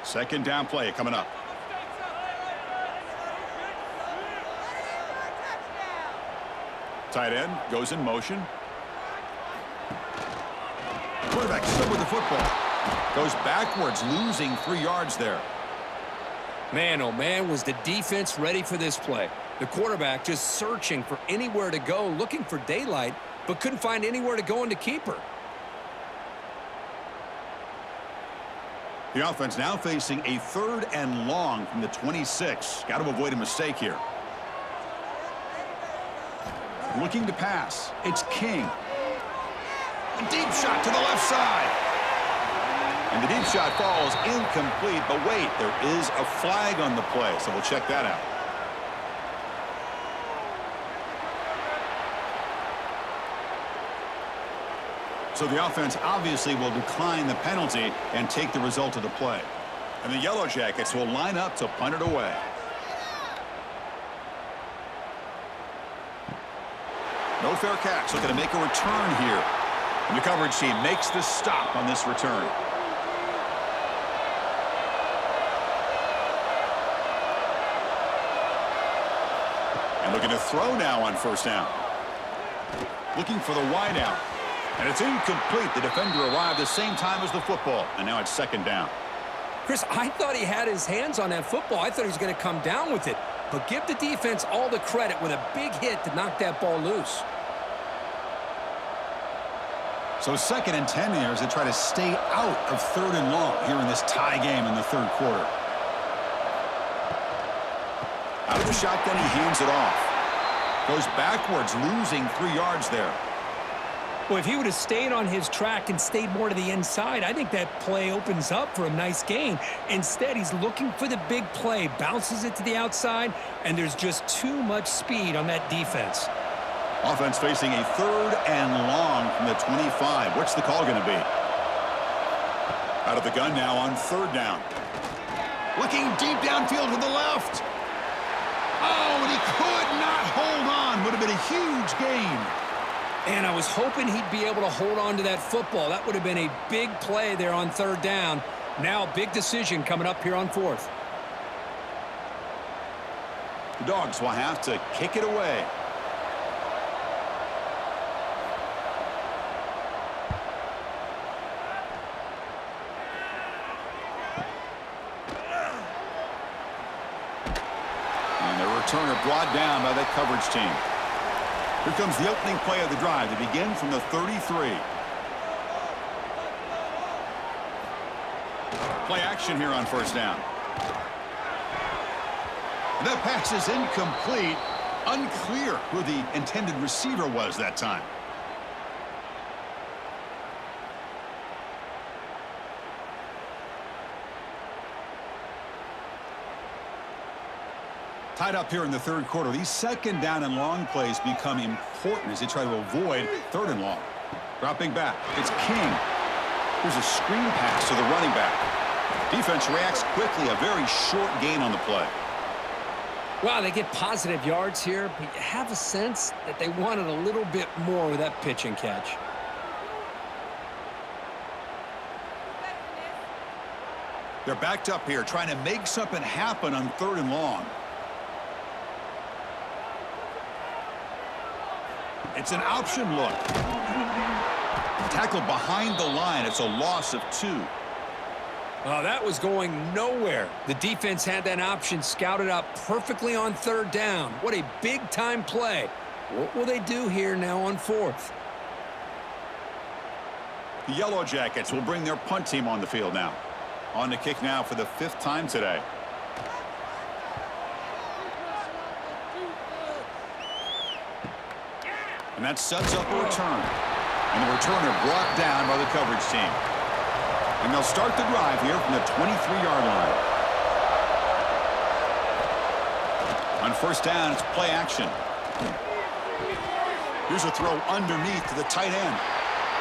Second down play coming up. Tight end goes in motion. Quarterback still with the football. Goes backwards, losing 3 yards there. Man, oh man, was the defense ready for this play. The quarterback just searching for anywhere to go, looking for daylight, but couldn't find anywhere to go into keeper. The offense now facing a 3rd and long from the 26. Got to avoid a mistake here. Looking to pass. It's King. A deep shot to the left side. And the deep shot falls incomplete, but wait, there is a flag on the play, so we'll check that out. So the offense obviously will decline the penalty and take the result of the play. And the Yellow Jackets will line up to punt it away. No fair catch. Looking to make a return here. And the coverage team makes the stop on this return. And looking to throw now on first down. Looking for the wideout. And it's incomplete. The defender arrived the same time as the football. And now it's second down. Chris, I thought he had his hands on that football. I thought he was going to come down with it. But give the defense all the credit with a big hit to knock that ball loose. So 2nd and 10 here as they try to stay out of 3rd and long here in this tie game in the 3rd quarter. Out of the shotgun, he hands it off. Goes backwards, losing 3 yards there. Well, if he would have stayed on his track and stayed more to the inside, I think that play opens up for a nice gain. Instead, he's looking for the big play, bounces it to the outside, and there's just too much speed on that defense. Offense facing a 3rd and long from the 25. What's the call going to be? Out of the gun now on 3rd down. Looking deep downfield to the left. Oh, and he could not hold on. Would have been a huge gain. And I was hoping he'd be able to hold on to that football. That would have been a big play there on 3rd down. Now a big decision coming up here on 4th. The Dogs will have to kick it away. And the returner brought down by that coverage team. Here comes the opening play of the drive to begin from the 33. Play action here on first down. The pass is incomplete. Unclear who the intended receiver was that time. Tied up here in the 3rd quarter. These 2nd down and long plays become important as they try to avoid 3rd and long. Dropping back. It's King. Here's a screen pass to the running back. Defense reacts quickly. A very short gain on the play. Wow, they get positive yards here, but you have a sense that they wanted a little bit more with that pitch and catch. They're backed up here trying to make something happen on 3rd and long. It's an option look. Tackled behind the line. It's a loss of 2. Oh, that was going nowhere. The defense had that option scouted out perfectly on third down. What a big-time play. What will they do here now on fourth? The Yellow Jackets will bring their punt team on the field now. On the kick now for the 5th time today. And that sets up a return. And the returner brought down by the coverage team. And they'll start the drive here from the 23-yard line. On first down, it's play action. Here's a throw underneath to the tight end.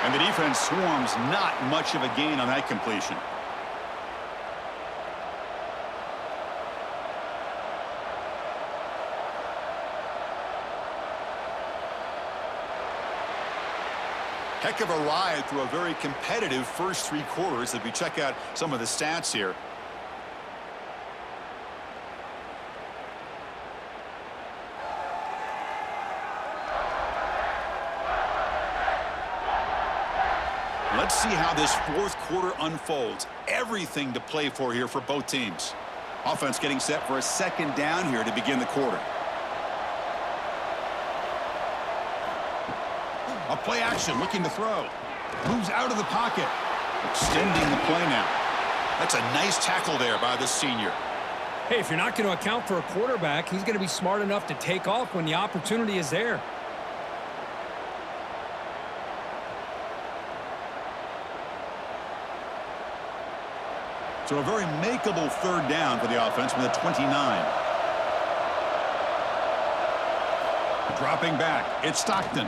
And the defense swarms, not much of a gain on that completion. Heck of a ride through a very competitive first 3 quarters if we check out some of the stats here. Let's see how this 4th quarter unfolds. Everything to play for here for both teams. Offense getting set for a 2nd down here to begin the quarter. A play action, looking to throw. Moves out of the pocket. Extending the play now. That's a nice tackle there by the senior. Hey, if you're not going to account for a quarterback, he's going to be smart enough to take off when the opportunity is there. So a very makeable 3rd down for the offense from the 29. Dropping back, it's Stockton.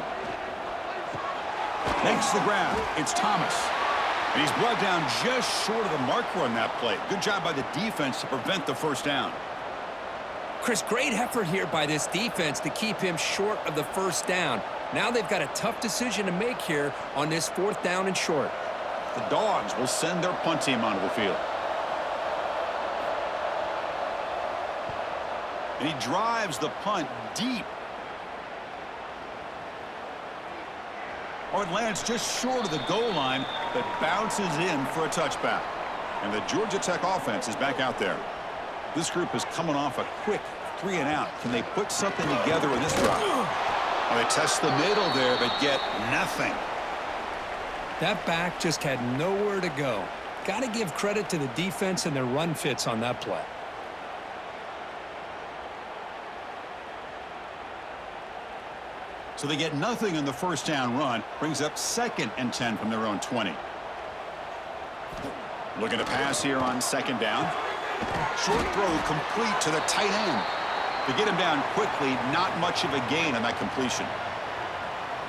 Makes the grab. It's Thomas. And he's brought down just short of the marker on that play. Good job by the defense to prevent the 1st down. Chris, great effort here by this defense to keep him short of the 1st down. Now they've got a tough decision to make here on this 4th down and short. The Dogs will send their punt team onto the field. And he drives the punt deep. Or it lands just short of the goal line, but bounces in for a touchback. And the Georgia Tech offense is back out there. This group is coming off a quick 3 and out. Can they put something together in this drive? Well, they test the middle there, but get nothing. That back just had nowhere to go. Got to give credit to the defense and their run fits on that play. So they get nothing in the 1st down run. Brings up 2nd and 10 from their own 20. Looking to pass here on 2nd down. Short throw complete to the tight end. To get him down quickly, not much of a gain on that completion.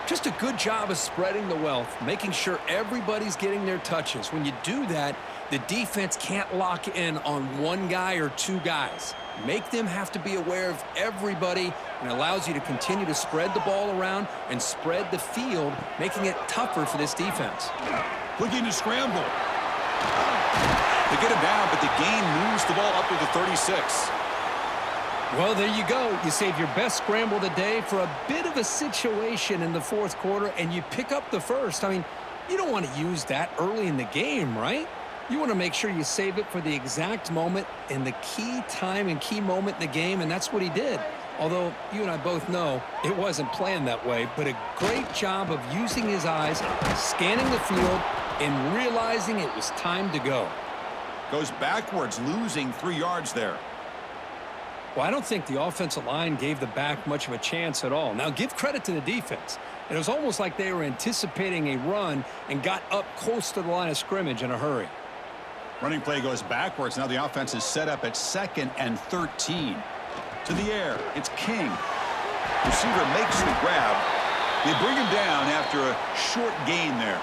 Just a good job of spreading the wealth, making sure everybody's getting their touches. When you do that, the defense can't lock in on one guy or 2 guys. Make them have to be aware of everybody, and allows you to continue to spread the ball around and spread the field, making it tougher for this defense. Looking to scramble. They get him down, but the gain moves the ball up to the 36. Well, there you go. You save your best scramble of the day for a bit of a situation in the 4th quarter, and you pick up the 1st. I mean, you don't want to use that early in the game, right? You want to make sure you save it for the exact moment and the key time and key moment in the game, and that's what he did. Although you and I both know it wasn't planned that way, but a great job of using his eyes, scanning the field, and realizing it was time to go. Goes backwards, losing 3 yards there. Well, I don't think the offensive line gave the back much of a chance at all. Now, give credit to the defense. It was almost like they were anticipating a run and got up close to the line of scrimmage in a hurry. Running play goes backwards. Now the offense is set up at 2nd and 13. To the air, it's King. Receiver makes the grab. They bring him down after a short gain there.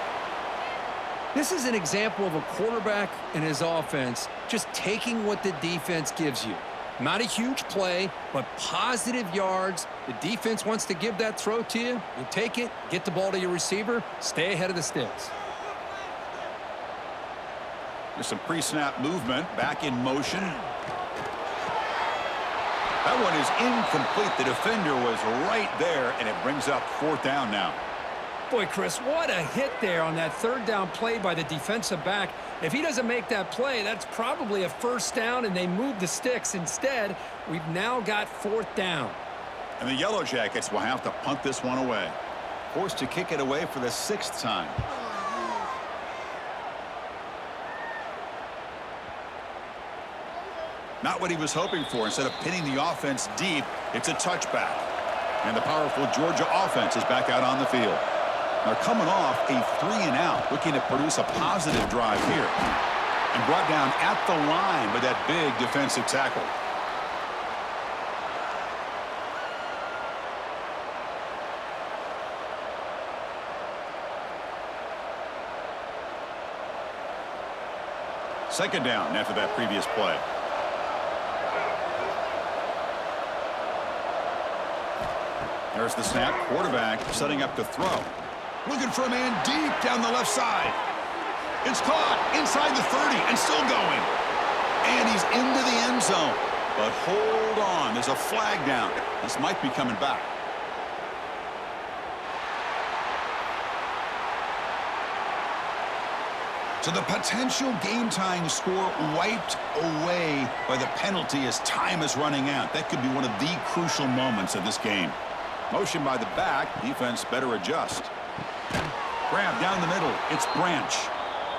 This is an example of a quarterback and his offense just taking what the defense gives you. Not a huge play, but positive yards. The defense wants to give that throw to you. You take it, get the ball to your receiver, stay ahead of the sticks. There's some pre-snap movement, back in motion. That one is incomplete. The defender was right there, and it brings up 4th down now. Boy, Chris, what a hit there on that third down play by the defensive back. If he doesn't make that play, that's probably a first down, and they move the sticks. Instead, we've now got fourth down. And the Yellow Jackets will have to punt this one away. Forced to kick it away for the 6th time. Not what he was hoping for. Instead of pinning the offense deep, it's a touchback. And the powerful Georgia offense is back out on the field. They're coming off a 3-and-out, looking to produce a positive drive here. And brought down at the line with that big defensive tackle. Second down after that previous play. There's the snap. Quarterback setting up to throw. Looking for a man deep down the left side. It's caught inside the 30 and still going. And he's into the end zone. But hold on. There's a flag down. This might be coming back. So the potential game-tying score wiped away by the penalty as time is running out. That could be one of the crucial moments of this game. Motion by the back. Defense better adjust. Grab down the middle. It's Branch.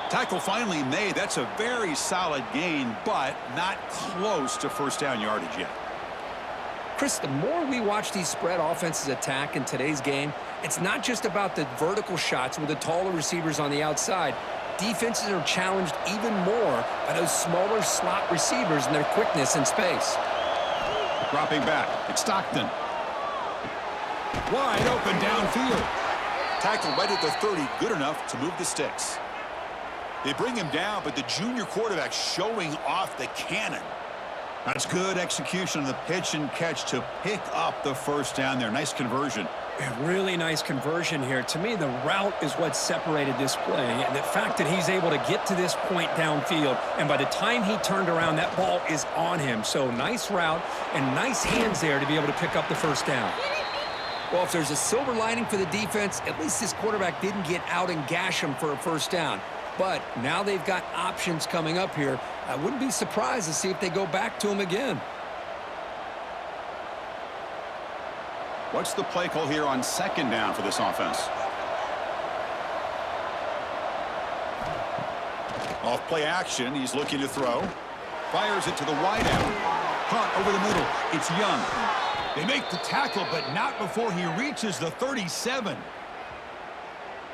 Tackle finally made. That's a very solid gain, but not close to first down yardage yet. Chris, the more we watch these spread offenses attack in today's game, it's not just about the vertical shots with the taller receivers on the outside. Defenses are challenged even more by those smaller slot receivers and their quickness in space. Dropping back. It's Stockton. Wide open downfield. Tackle right at the 30. Good enough to move the sticks. They bring him down, but the junior quarterback showing off the cannon. That's good execution of the pitch and catch to pick up the first down there. Nice conversion. A really nice conversion here. To me, the route is what separated this play. And the fact that he's able to get to this point downfield, and by the time he turned around, that ball is on him. So nice route and nice hands there to be able to pick up the first down. Well, if there's a silver lining for the defense, at least this quarterback didn't get out and gash him for a first down. But now they've got options coming up here. I wouldn't be surprised to see if they go back to him again. What's the play call here on second down for this offense? Off play action. He's looking to throw. Fires it to the wideout. Hunt over the middle. It's Young. They make the tackle, but not before he reaches the 37.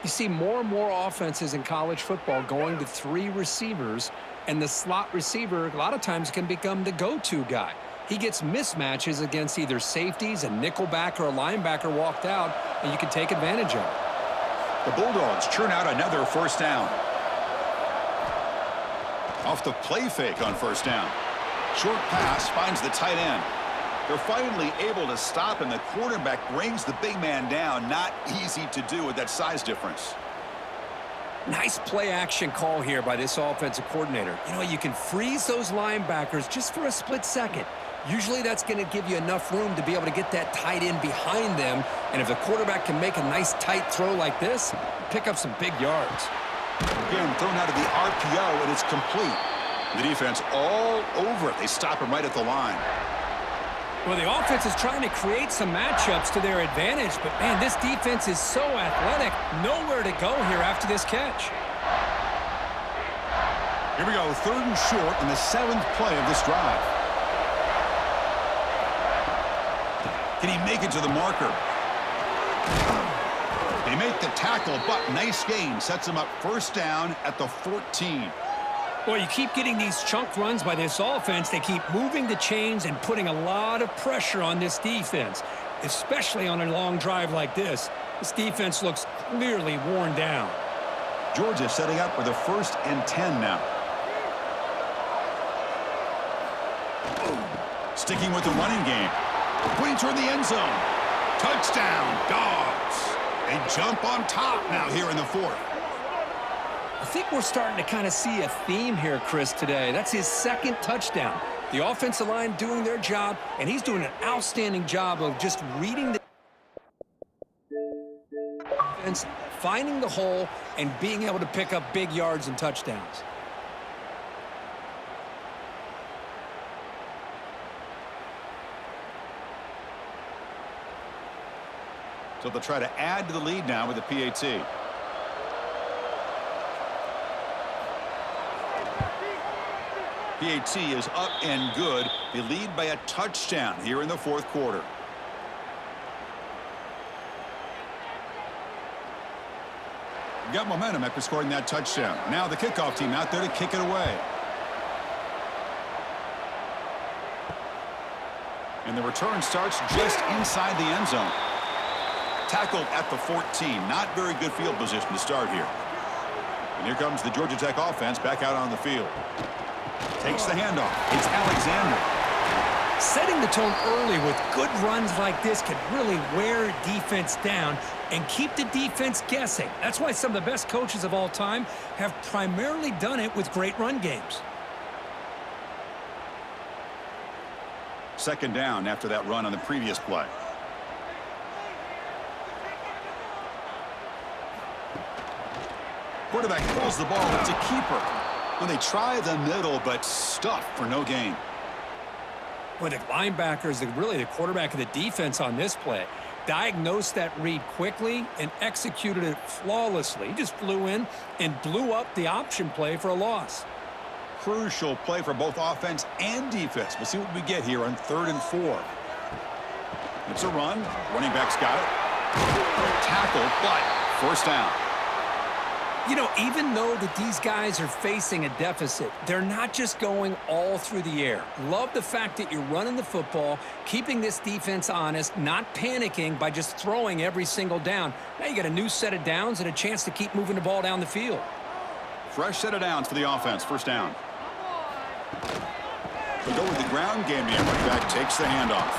You see more and more offenses in college football going to 3 receivers, and the slot receiver a lot of times can become the go-to guy. He gets mismatches against either safeties, a nickelback, or a linebacker walked out, and you can take advantage of it. The Bulldogs churn out another first down. Off the play fake on first down. Short pass finds the tight end. They're finally able to stop, and the quarterback brings the big man down. Not easy to do with that size difference. Nice play action call here by this offensive coordinator. You know, you can freeze those linebackers just for a split second. Usually that's going to give you enough room to be able to get that tight end behind them. And if the quarterback can make a nice tight throw like this, pick up some big yards. Again, thrown out of the RPO, and it's complete. The defense all over it. They stop him right at the line. Well, the offense is trying to create some matchups to their advantage, but, man, this defense is so athletic. Nowhere to go here after this catch. Here we go, 3rd and short in the 7th play of this drive. Can he make it to the marker? They make the tackle, but nice gain. Sets him up first down at the 14. Well, you keep getting these chunk runs by this offense. They keep moving the chains and putting a lot of pressure on this defense, especially on a long drive like this. This defense looks clearly worn down. Georgia setting up for the 1st and 10 now. Sticking with the running game. Putting toward the end zone. Touchdown, Dogs. They jump on top now here in the 4th. I think we're starting to kind of see a theme here, Chris, today. That's his 2nd touchdown. The offensive line doing their job, and he's doing an outstanding job of just reading the defense, finding the hole and being able to pick up big yards and touchdowns. So they'll try to add to the lead now with a PAT. PAT is up and good. They lead by a touchdown here in the fourth quarter. Got momentum after scoring that touchdown. Now the kickoff team out there to kick it away. And the return starts just inside the end zone. Tackled at the 14. Not very good field position to start here. And here comes the Georgia Tech offense back out on the field. Takes the handoff. It's Alexander. Setting the tone early with good runs like this can really wear defense down and keep the defense guessing. That's why some of the best coaches of all time have primarily done it with great run games. Second down after that run on the previous play. Quarterback pulls the ball. It's a keeper. When they try the middle, but stuffed for no gain. Well, the linebacker is really the quarterback of the defense on this play. Diagnosed that read quickly and executed it flawlessly. He just flew in and blew up the option play for a loss. Crucial play for both offense and defense. We'll see what we get here on 3rd and 4. It's a run. Running back's got it. Tackle, but first down. You know, even though that these guys are facing a deficit, they're not just going all through the air. Love the fact that you're running the football, keeping this defense honest, not panicking by just throwing every single down. Now you got a new set of downs and a chance to keep moving the ball down the field. Fresh set of downs for the offense. First down. They go with the ground game here. Running back takes the handoff.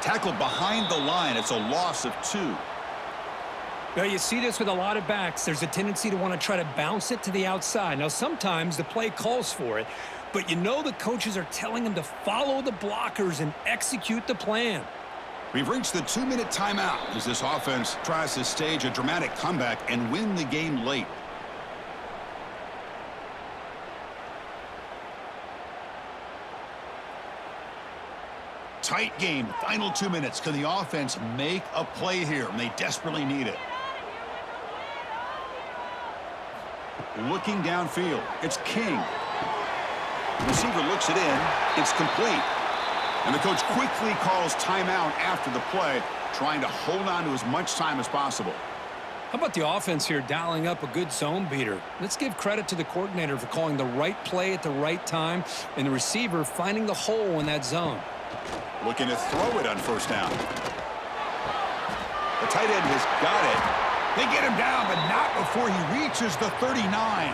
Tackled behind the line. It's a loss of 2. Now, you see this with a lot of backs. There's a tendency to want to try to bounce it to the outside. Now, sometimes the play calls for it, but you know the coaches are telling them to follow the blockers and execute the plan. We've reached the 2-minute timeout as this offense tries to stage a dramatic comeback and win the game late. Tight game. Final 2 minutes. Can the offense make a play here? And they desperately need it. Looking downfield. It's King. The receiver looks it in. It's complete. And the coach quickly calls timeout after the play, trying to hold on to as much time as possible. How about the offense here dialing up a good zone beater? Let's give credit to the coordinator for calling the right play at the right time and the receiver finding the hole in that zone. Looking to throw it on first down. The tight end has got it. They get him down, but not before he reaches the 39.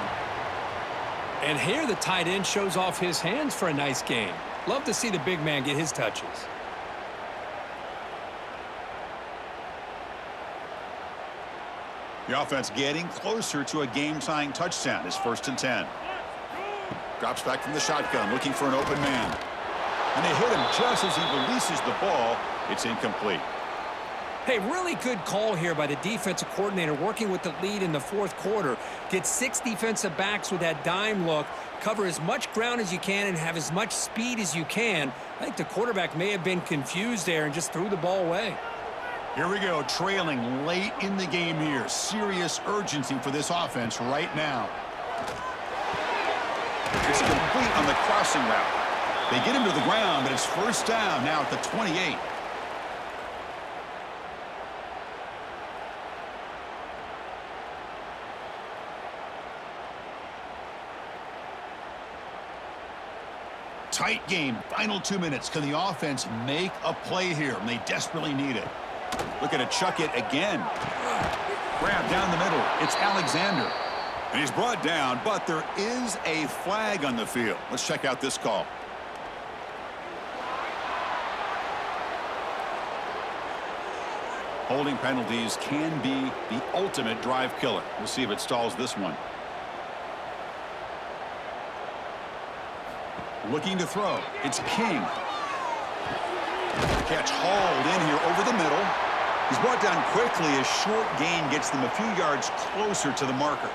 And here the tight end shows off his hands for a nice gain. Love to see the big man get his touches. The offense getting closer to a game-tying touchdown. It's 1st and 10. Drops back from the shotgun, looking for an open man. And they hit him just as he releases the ball. It's incomplete. Hey, really good call here by the defensive coordinator working with the lead in the fourth quarter. Get 6 defensive backs with that dime look, cover as much ground as you can and have as much speed as you can. I think the quarterback may have been confused there and just threw the ball away. Here we go, trailing late in the game here. Serious urgency for this offense right now. It's complete on the crossing route. They get him to the ground, but it's first down now at the 28. Tight game, final 2 minutes. Can the offense make a play here? And they desperately need it. Looking to chuck it again. Grab down the middle. It's Alexander. And he's brought down, but there is a flag on the field. Let's check out this call. Holding penalties can be the ultimate drive killer. We'll see if it stalls this one. Looking to throw. It's King. Catch hauled in here over the middle. He's brought down quickly. A short gain gets them a few yards closer to the marker.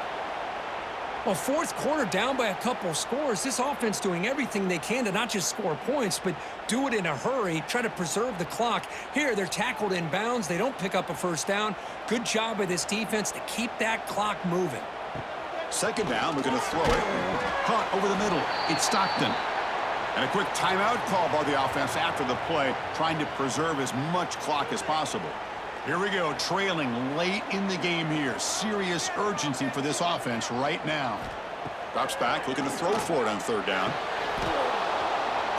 Well, fourth quarter down by a couple scores. This offense doing everything they can to not just score points, but do it in a hurry, try to preserve the clock. Here, they're tackled in bounds. They don't pick up a first down. Good job by this defense to keep that clock moving. Second down, we're going to throw it. Caught over the middle. It's Stockton. And a quick timeout call by the offense after the play, trying to preserve as much clock as possible. Here we go, trailing late in the game here. Serious urgency for this offense right now. Drops back, looking to throw for it on third down.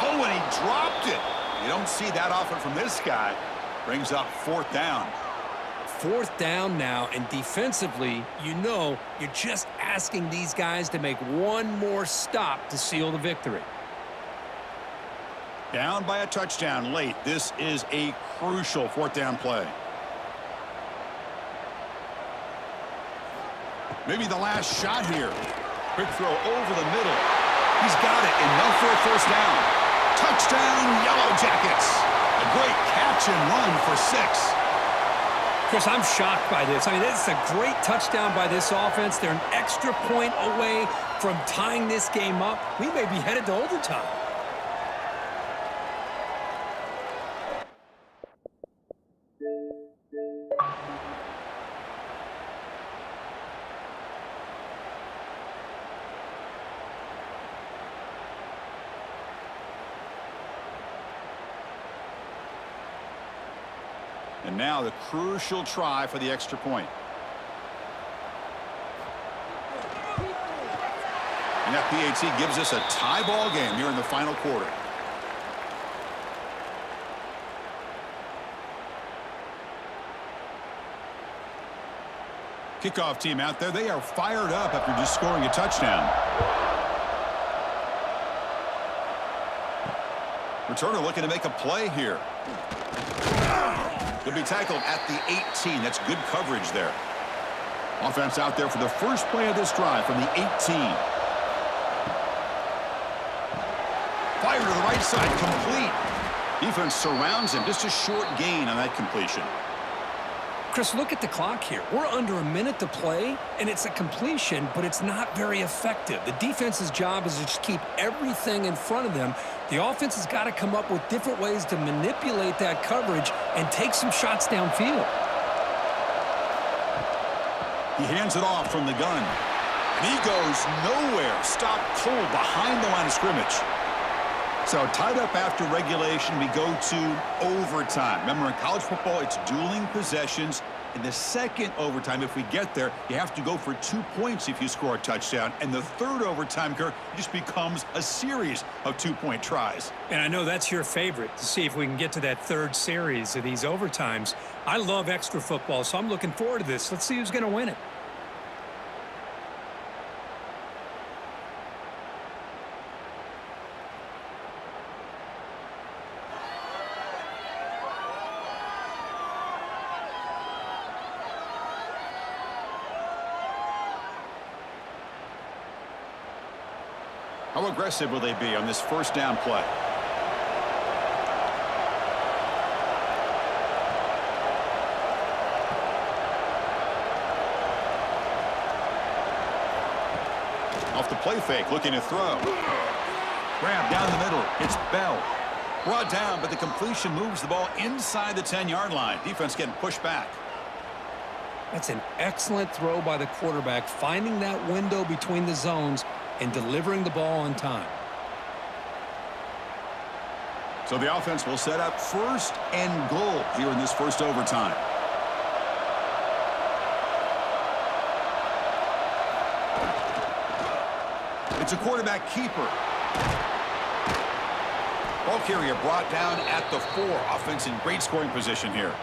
Oh, and he dropped it. You don't see that often from this guy. Brings up fourth down. Fourth down now, and defensively, you know, you're just asking these guys to make one more stop to seal the victory. Down by a touchdown late. This is a crucial fourth down play. Maybe the last shot here. Quick throw over the middle. He's got it. Enough for a first down. Touchdown, Yellow Jackets. A great catch and run for 6. Chris, I'm shocked by this. I mean, it's a great touchdown by this offense. They're an extra point away from tying this game up. We may be headed to overtime. And now the crucial try for the extra point. And that PAT gives us a tie ball game here in the final quarter. Kickoff team out there. They are fired up after just scoring a touchdown. Returner looking to make a play here. He'll be tackled at the 18. That's good coverage there. Offense out there for the first play of this drive from the 18. Fire to the right side, complete. Defense surrounds him. Just a short gain on that completion. Chris, look at the clock here. We're under a minute to play, and it's a completion, but it's not very effective. The defense's job is to just keep everything in front of them. The offense has got to come up with different ways to manipulate that coverage and take some shots downfield. He hands it off from the gun. And he goes nowhere. Stopped cold behind the line of scrimmage. So tied up after regulation, we go to overtime. Remember, in college football, it's dueling possessions. In the second overtime, if we get there, you have to go for 2 points if you score a touchdown. And the third overtime, Kirk, just becomes a series of 2-point tries. And I know that's your favorite, to see if we can get to that third series of these overtimes. I love extra football, so I'm looking forward to this. Let's see who's going to win it. How aggressive will they be on this first down play? Off the play fake, looking to throw. Grab down the middle. It's Bell. Brought down, but the completion moves the ball inside the 10-yard line. Defense getting pushed back. That's an excellent throw by the quarterback, finding that window between the zones and delivering the ball on time. So the offense will set up first and goal here in this first overtime. It's a quarterback keeper. Ball carrier brought down at the 4. Offense in great scoring position here.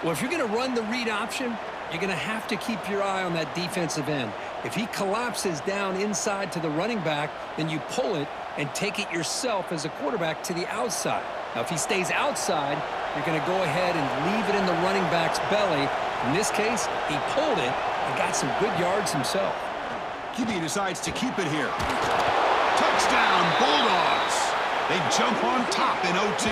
Well, if you're going to run the read option, you're going to have to keep your eye on that defensive end. If he collapses down inside to the running back, then you pull it and take it yourself as a quarterback to the outside. Now, if he stays outside, you're going to go ahead and leave it in the running back's belly. In this case, he pulled it and got some good yards himself. QB decides to keep it here. Touchdown, Bulldogs. They jump on top in OT.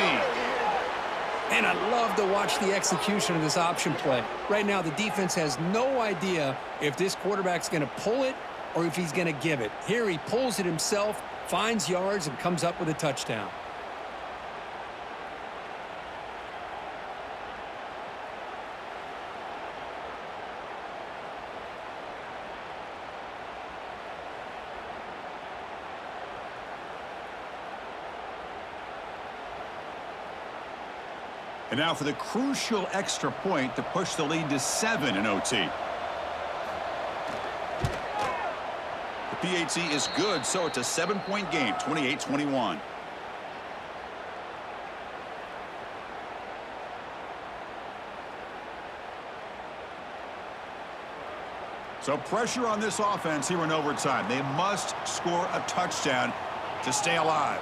And I love to watch the execution of this option play. Right now, the defense has no idea if this quarterback's going to pull it or if he's going to give it. Here he pulls it himself, finds yards, and comes up with a touchdown. And now for the crucial extra point to push the lead to 7 in OT. The PAT is good, so it's a 7-point game, 28-21. So pressure on this offense here in overtime. They must score a touchdown to stay alive.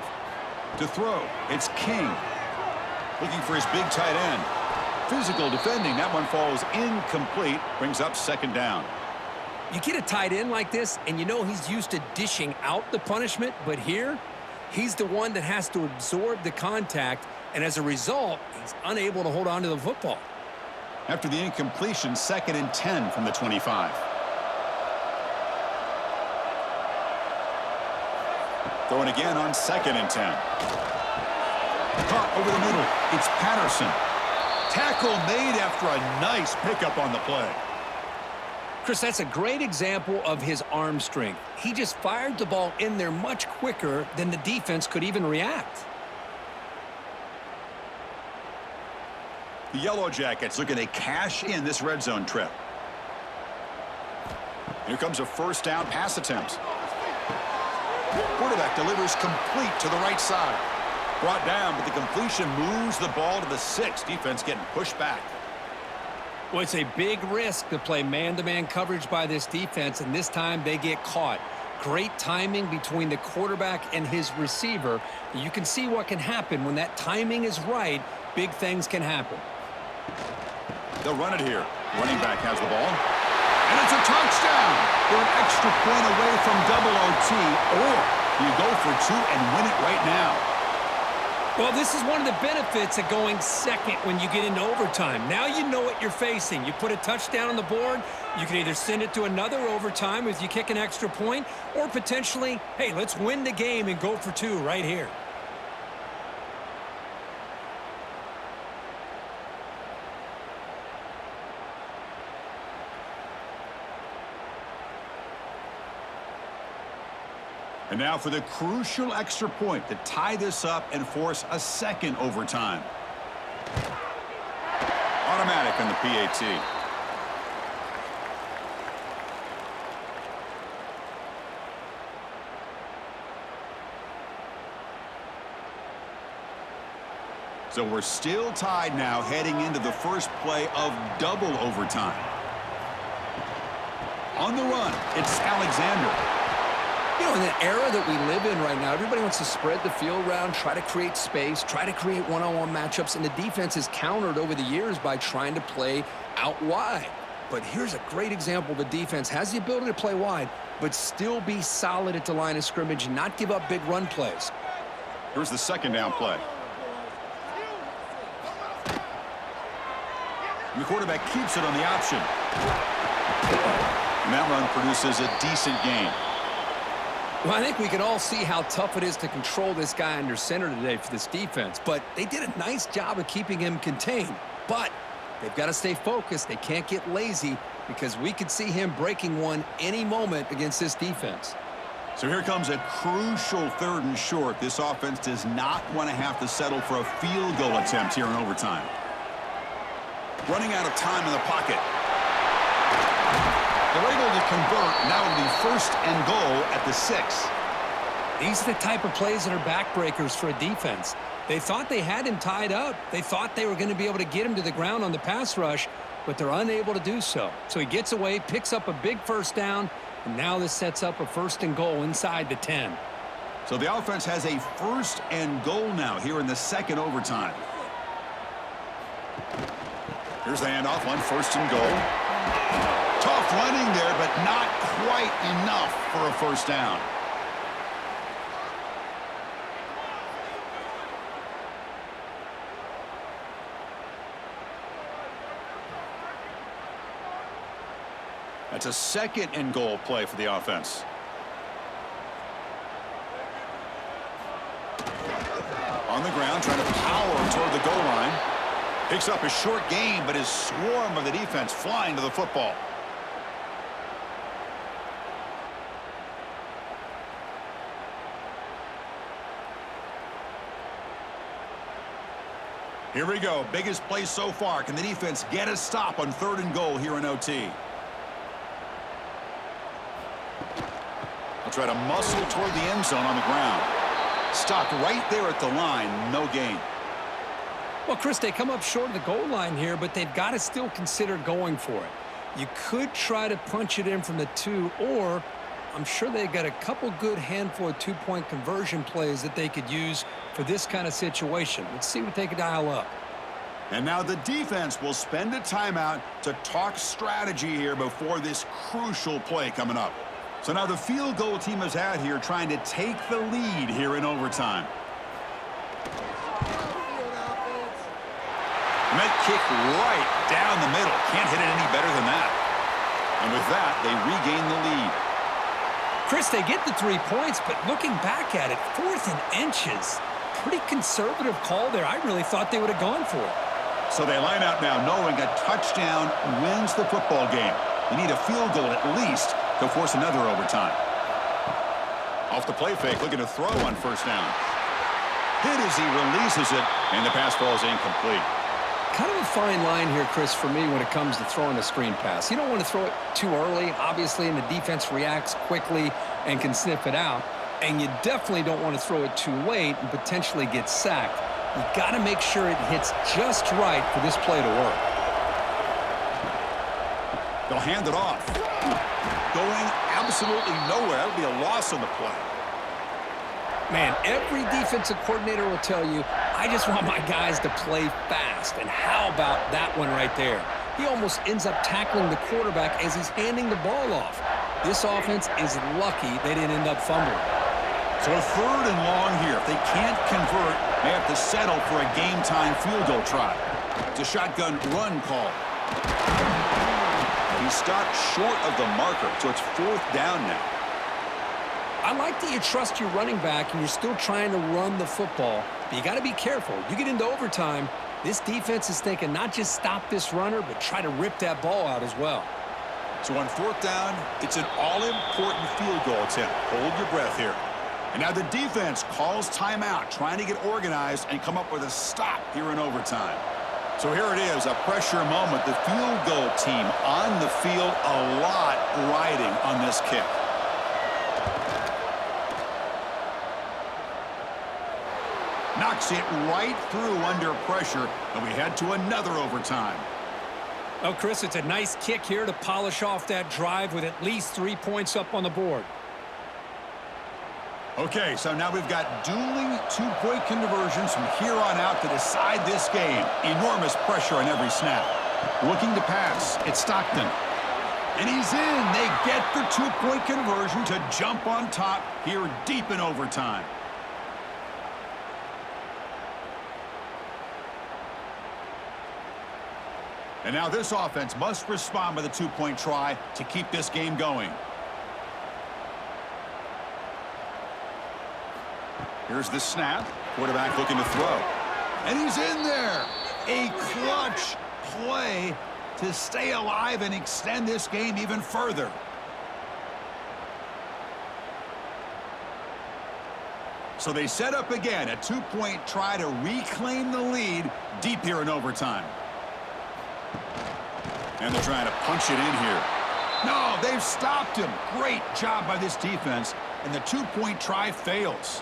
To throw, it's King. Looking for his big tight end. Physical defending. That one falls incomplete. Brings up second down. You get a tight end like this, and you know he's used to dishing out the punishment, but here, he's the one that has to absorb the contact, and as a result, he's unable to hold on to the football. After the incompletion, 2nd and 10 from the 25. Throwing again on 2nd and 10. Caught over the middle. It's Patterson. Tackle made after a nice pickup on the play. Chris, that's a great example of his arm strength. He just fired the ball in there much quicker than the defense could even react. The Yellow Jackets looking to cash in this red zone trip. Here comes a first down pass attempt. Quarterback delivers complete to the right side. Brought down, but the completion moves the ball to the 6. Defense getting pushed back. Well, it's a big risk to play man-to-man coverage by this defense, and this time they get caught. Great timing between the quarterback and his receiver. You can see what can happen when that timing is right. Big things can happen. They'll run it here. Running back has the ball. And it's a touchdown. They're an extra point away from double OT, or you go for 2 and win it right now. Well, this is one of the benefits of going second when you get into overtime. Now you know what you're facing. You put a touchdown on the board, you can either send it to another overtime if you kick an extra point, or potentially, hey, let's win the game and go for 2 right here. And now for the crucial extra point to tie this up and force a second overtime. Automatic on the PAT. So we're still tied now heading into the first play of double overtime. On the run, it's Alexander. You know, in the era that we live in right now, everybody wants to spread the field around, try to create space, try to create one-on-one matchups, and the defense is countered over the years by trying to play out wide. But here's a great example. The defense has the ability to play wide, but still be solid at the line of scrimmage and not give up big run plays. Here's the second down play. And the quarterback keeps it on the option. And that run produces a decent gain. Well, I think we can all see how tough it is to control this guy under center today for this defense, but they did a nice job of keeping him contained. But they've got to stay focused. They can't get lazy because we could see him breaking one any moment against this defense. So here comes a crucial 3rd and short. This offense does not want to have to settle for a field goal attempt here in overtime. Running out of time in the pocket. They're able to convert. Now it'll be 1st and goal at the 6. These are the type of plays that are backbreakers for a defense. They thought they had him tied up. They thought they were going to be able to get him to the ground on the pass rush, but they're unable to do so. So he gets away, picks up a big first down, and now this sets up a 1st and goal inside the 10. So the offense has a 1st and goal now here in the 2nd overtime. Here's the handoff on 1st and goal. Tough running there, but not quite enough for a first down. That's a second and goal play for the offense. On the ground, trying to power toward the goal line. Picks up a short gain, but his swarm of the defense flying to the football. Here we go. Biggest play so far. Can the defense get a stop on 3rd and goal here in OT? They'll try to muscle toward the end zone on the ground. Stopped right there at the line. No gain. Well, Chris, they come up short of the goal line here, but they've got to still consider going for it. You could try to punch it in from the 2, or I'm sure they've got a couple good handful of 2-point conversion plays that they could use for this kind of situation. Let's see what they can dial up. And now the defense will spend a timeout to talk strategy here before this crucial play coming up. So now the field goal team has had here trying to take the lead here in overtime. And that kick right down the middle. Can't hit it any better than that. And with that, they regain the lead. Chris, they get the 3 points, but looking back at it, 4th and inches. Pretty conservative call there. I really thought they would have gone for it. So they line out now knowing a touchdown wins the football game. You need a field goal at least to force another overtime. Off the play fake, looking to throw on 1st down. Hit as he releases it, and the pass falls incomplete. Kind of a fine line here, Chris, for me when it comes to throwing a screen pass. You don't want to throw it too early, obviously, and the defense reacts quickly and can sniff it out. And you definitely don't want to throw it too late and potentially get sacked. You got to make sure it hits just right for this play to work. They'll hand it off. Going absolutely nowhere. That would be a loss on the play. Man, every defensive coordinator will tell you, I just want my guys to play fast. And how about that one right there? He almost ends up tackling the quarterback as he's handing the ball off. This offense is lucky they didn't end up fumbling. So 3rd and long here. If they can't convert, they have to settle for a game-time field goal try. It's a shotgun run call. He stopped short of the marker, so it's 4th down now. I like that you trust your running back and you're still trying to run the football, but you got to be careful. You get into overtime, this defense is thinking not just stop this runner, but try to rip that ball out as well. So on 4th down, it's an all-important field goal attempt. Hold your breath here. And now the defense calls timeout, trying to get organized and come up with a stop here in overtime. So here it is, a pressure moment. The field goal team on the field, a lot riding on this kick. Knocks it right through under pressure, and we head to another overtime. Oh, Chris, it's a nice kick here to polish off that drive with at least 3 points up on the board. Okay, so now we've got dueling 2-point conversions from here on out to decide this game. Enormous pressure on every snap. Looking to pass, it's Stockton. And he's in. They get the 2-point conversion to jump on top here deep in overtime. And now this offense must respond with a 2-point try to keep this game going. Here's the snap. Quarterback looking to throw. And he's in there. A clutch play to stay alive and extend this game even further. So they set up again a 2-point try to reclaim the lead deep here in overtime. And they're trying to punch it in here. No, they've stopped him. Great job by this defense. And the 2-point try fails.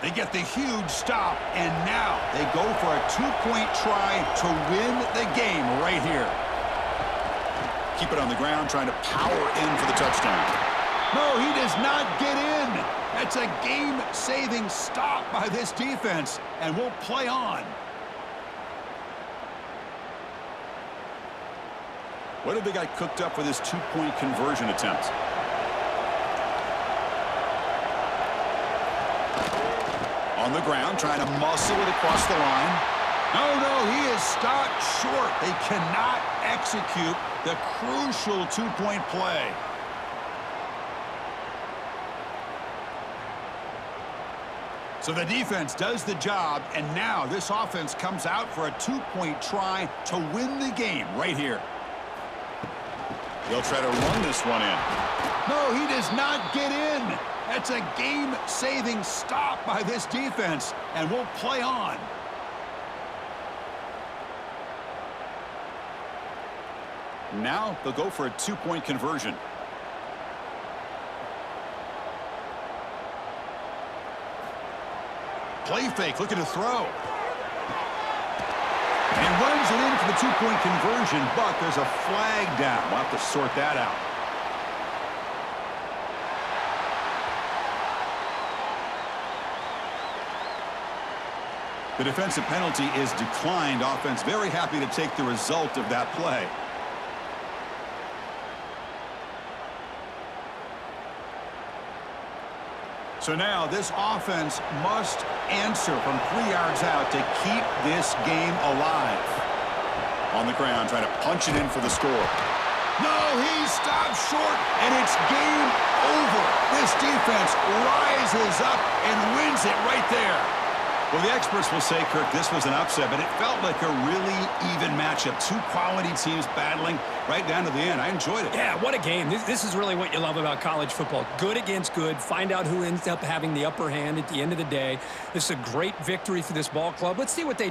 They get the huge stop, and now they go for a 2-point try to win the game right here. Keep it on the ground, trying to power in for the touchdown. No, he does not get in. That's a game-saving stop by this defense, and we'll play on. What have they got cooked up for this 2-point conversion attempt? On the ground, trying to muscle it across the line. No, he is stopped short. They cannot execute the crucial two-point play. So the defense does the job, and now this offense comes out for a two-point try to win the game right here. They'll try to run this one in. No, he does not get in. That's a game-saving stop by this defense, and we'll play on. Now they'll go for a two-point conversion. Play fake, looking to throw. And runs it in for the two-point conversion, but there's a flag down. We'll have to sort that out. The defensive penalty is declined. Offense very happy to take the result of that play. So now this offense must answer from 3 yards out to keep this game alive. On the ground, trying to punch it in for the score. No, he stopped short, and it's game over. This defense rises up and wins it right there. Well, the experts will say, Kirk, this was an upset, but it felt like a really even matchup. Two quality teams battling right down to the end. I enjoyed it. Yeah, what a game. This is really what you love about college football. Good against good. Find out who ends up having the upper hand at the end of the day. This is a great victory for this ball club. Let's see what they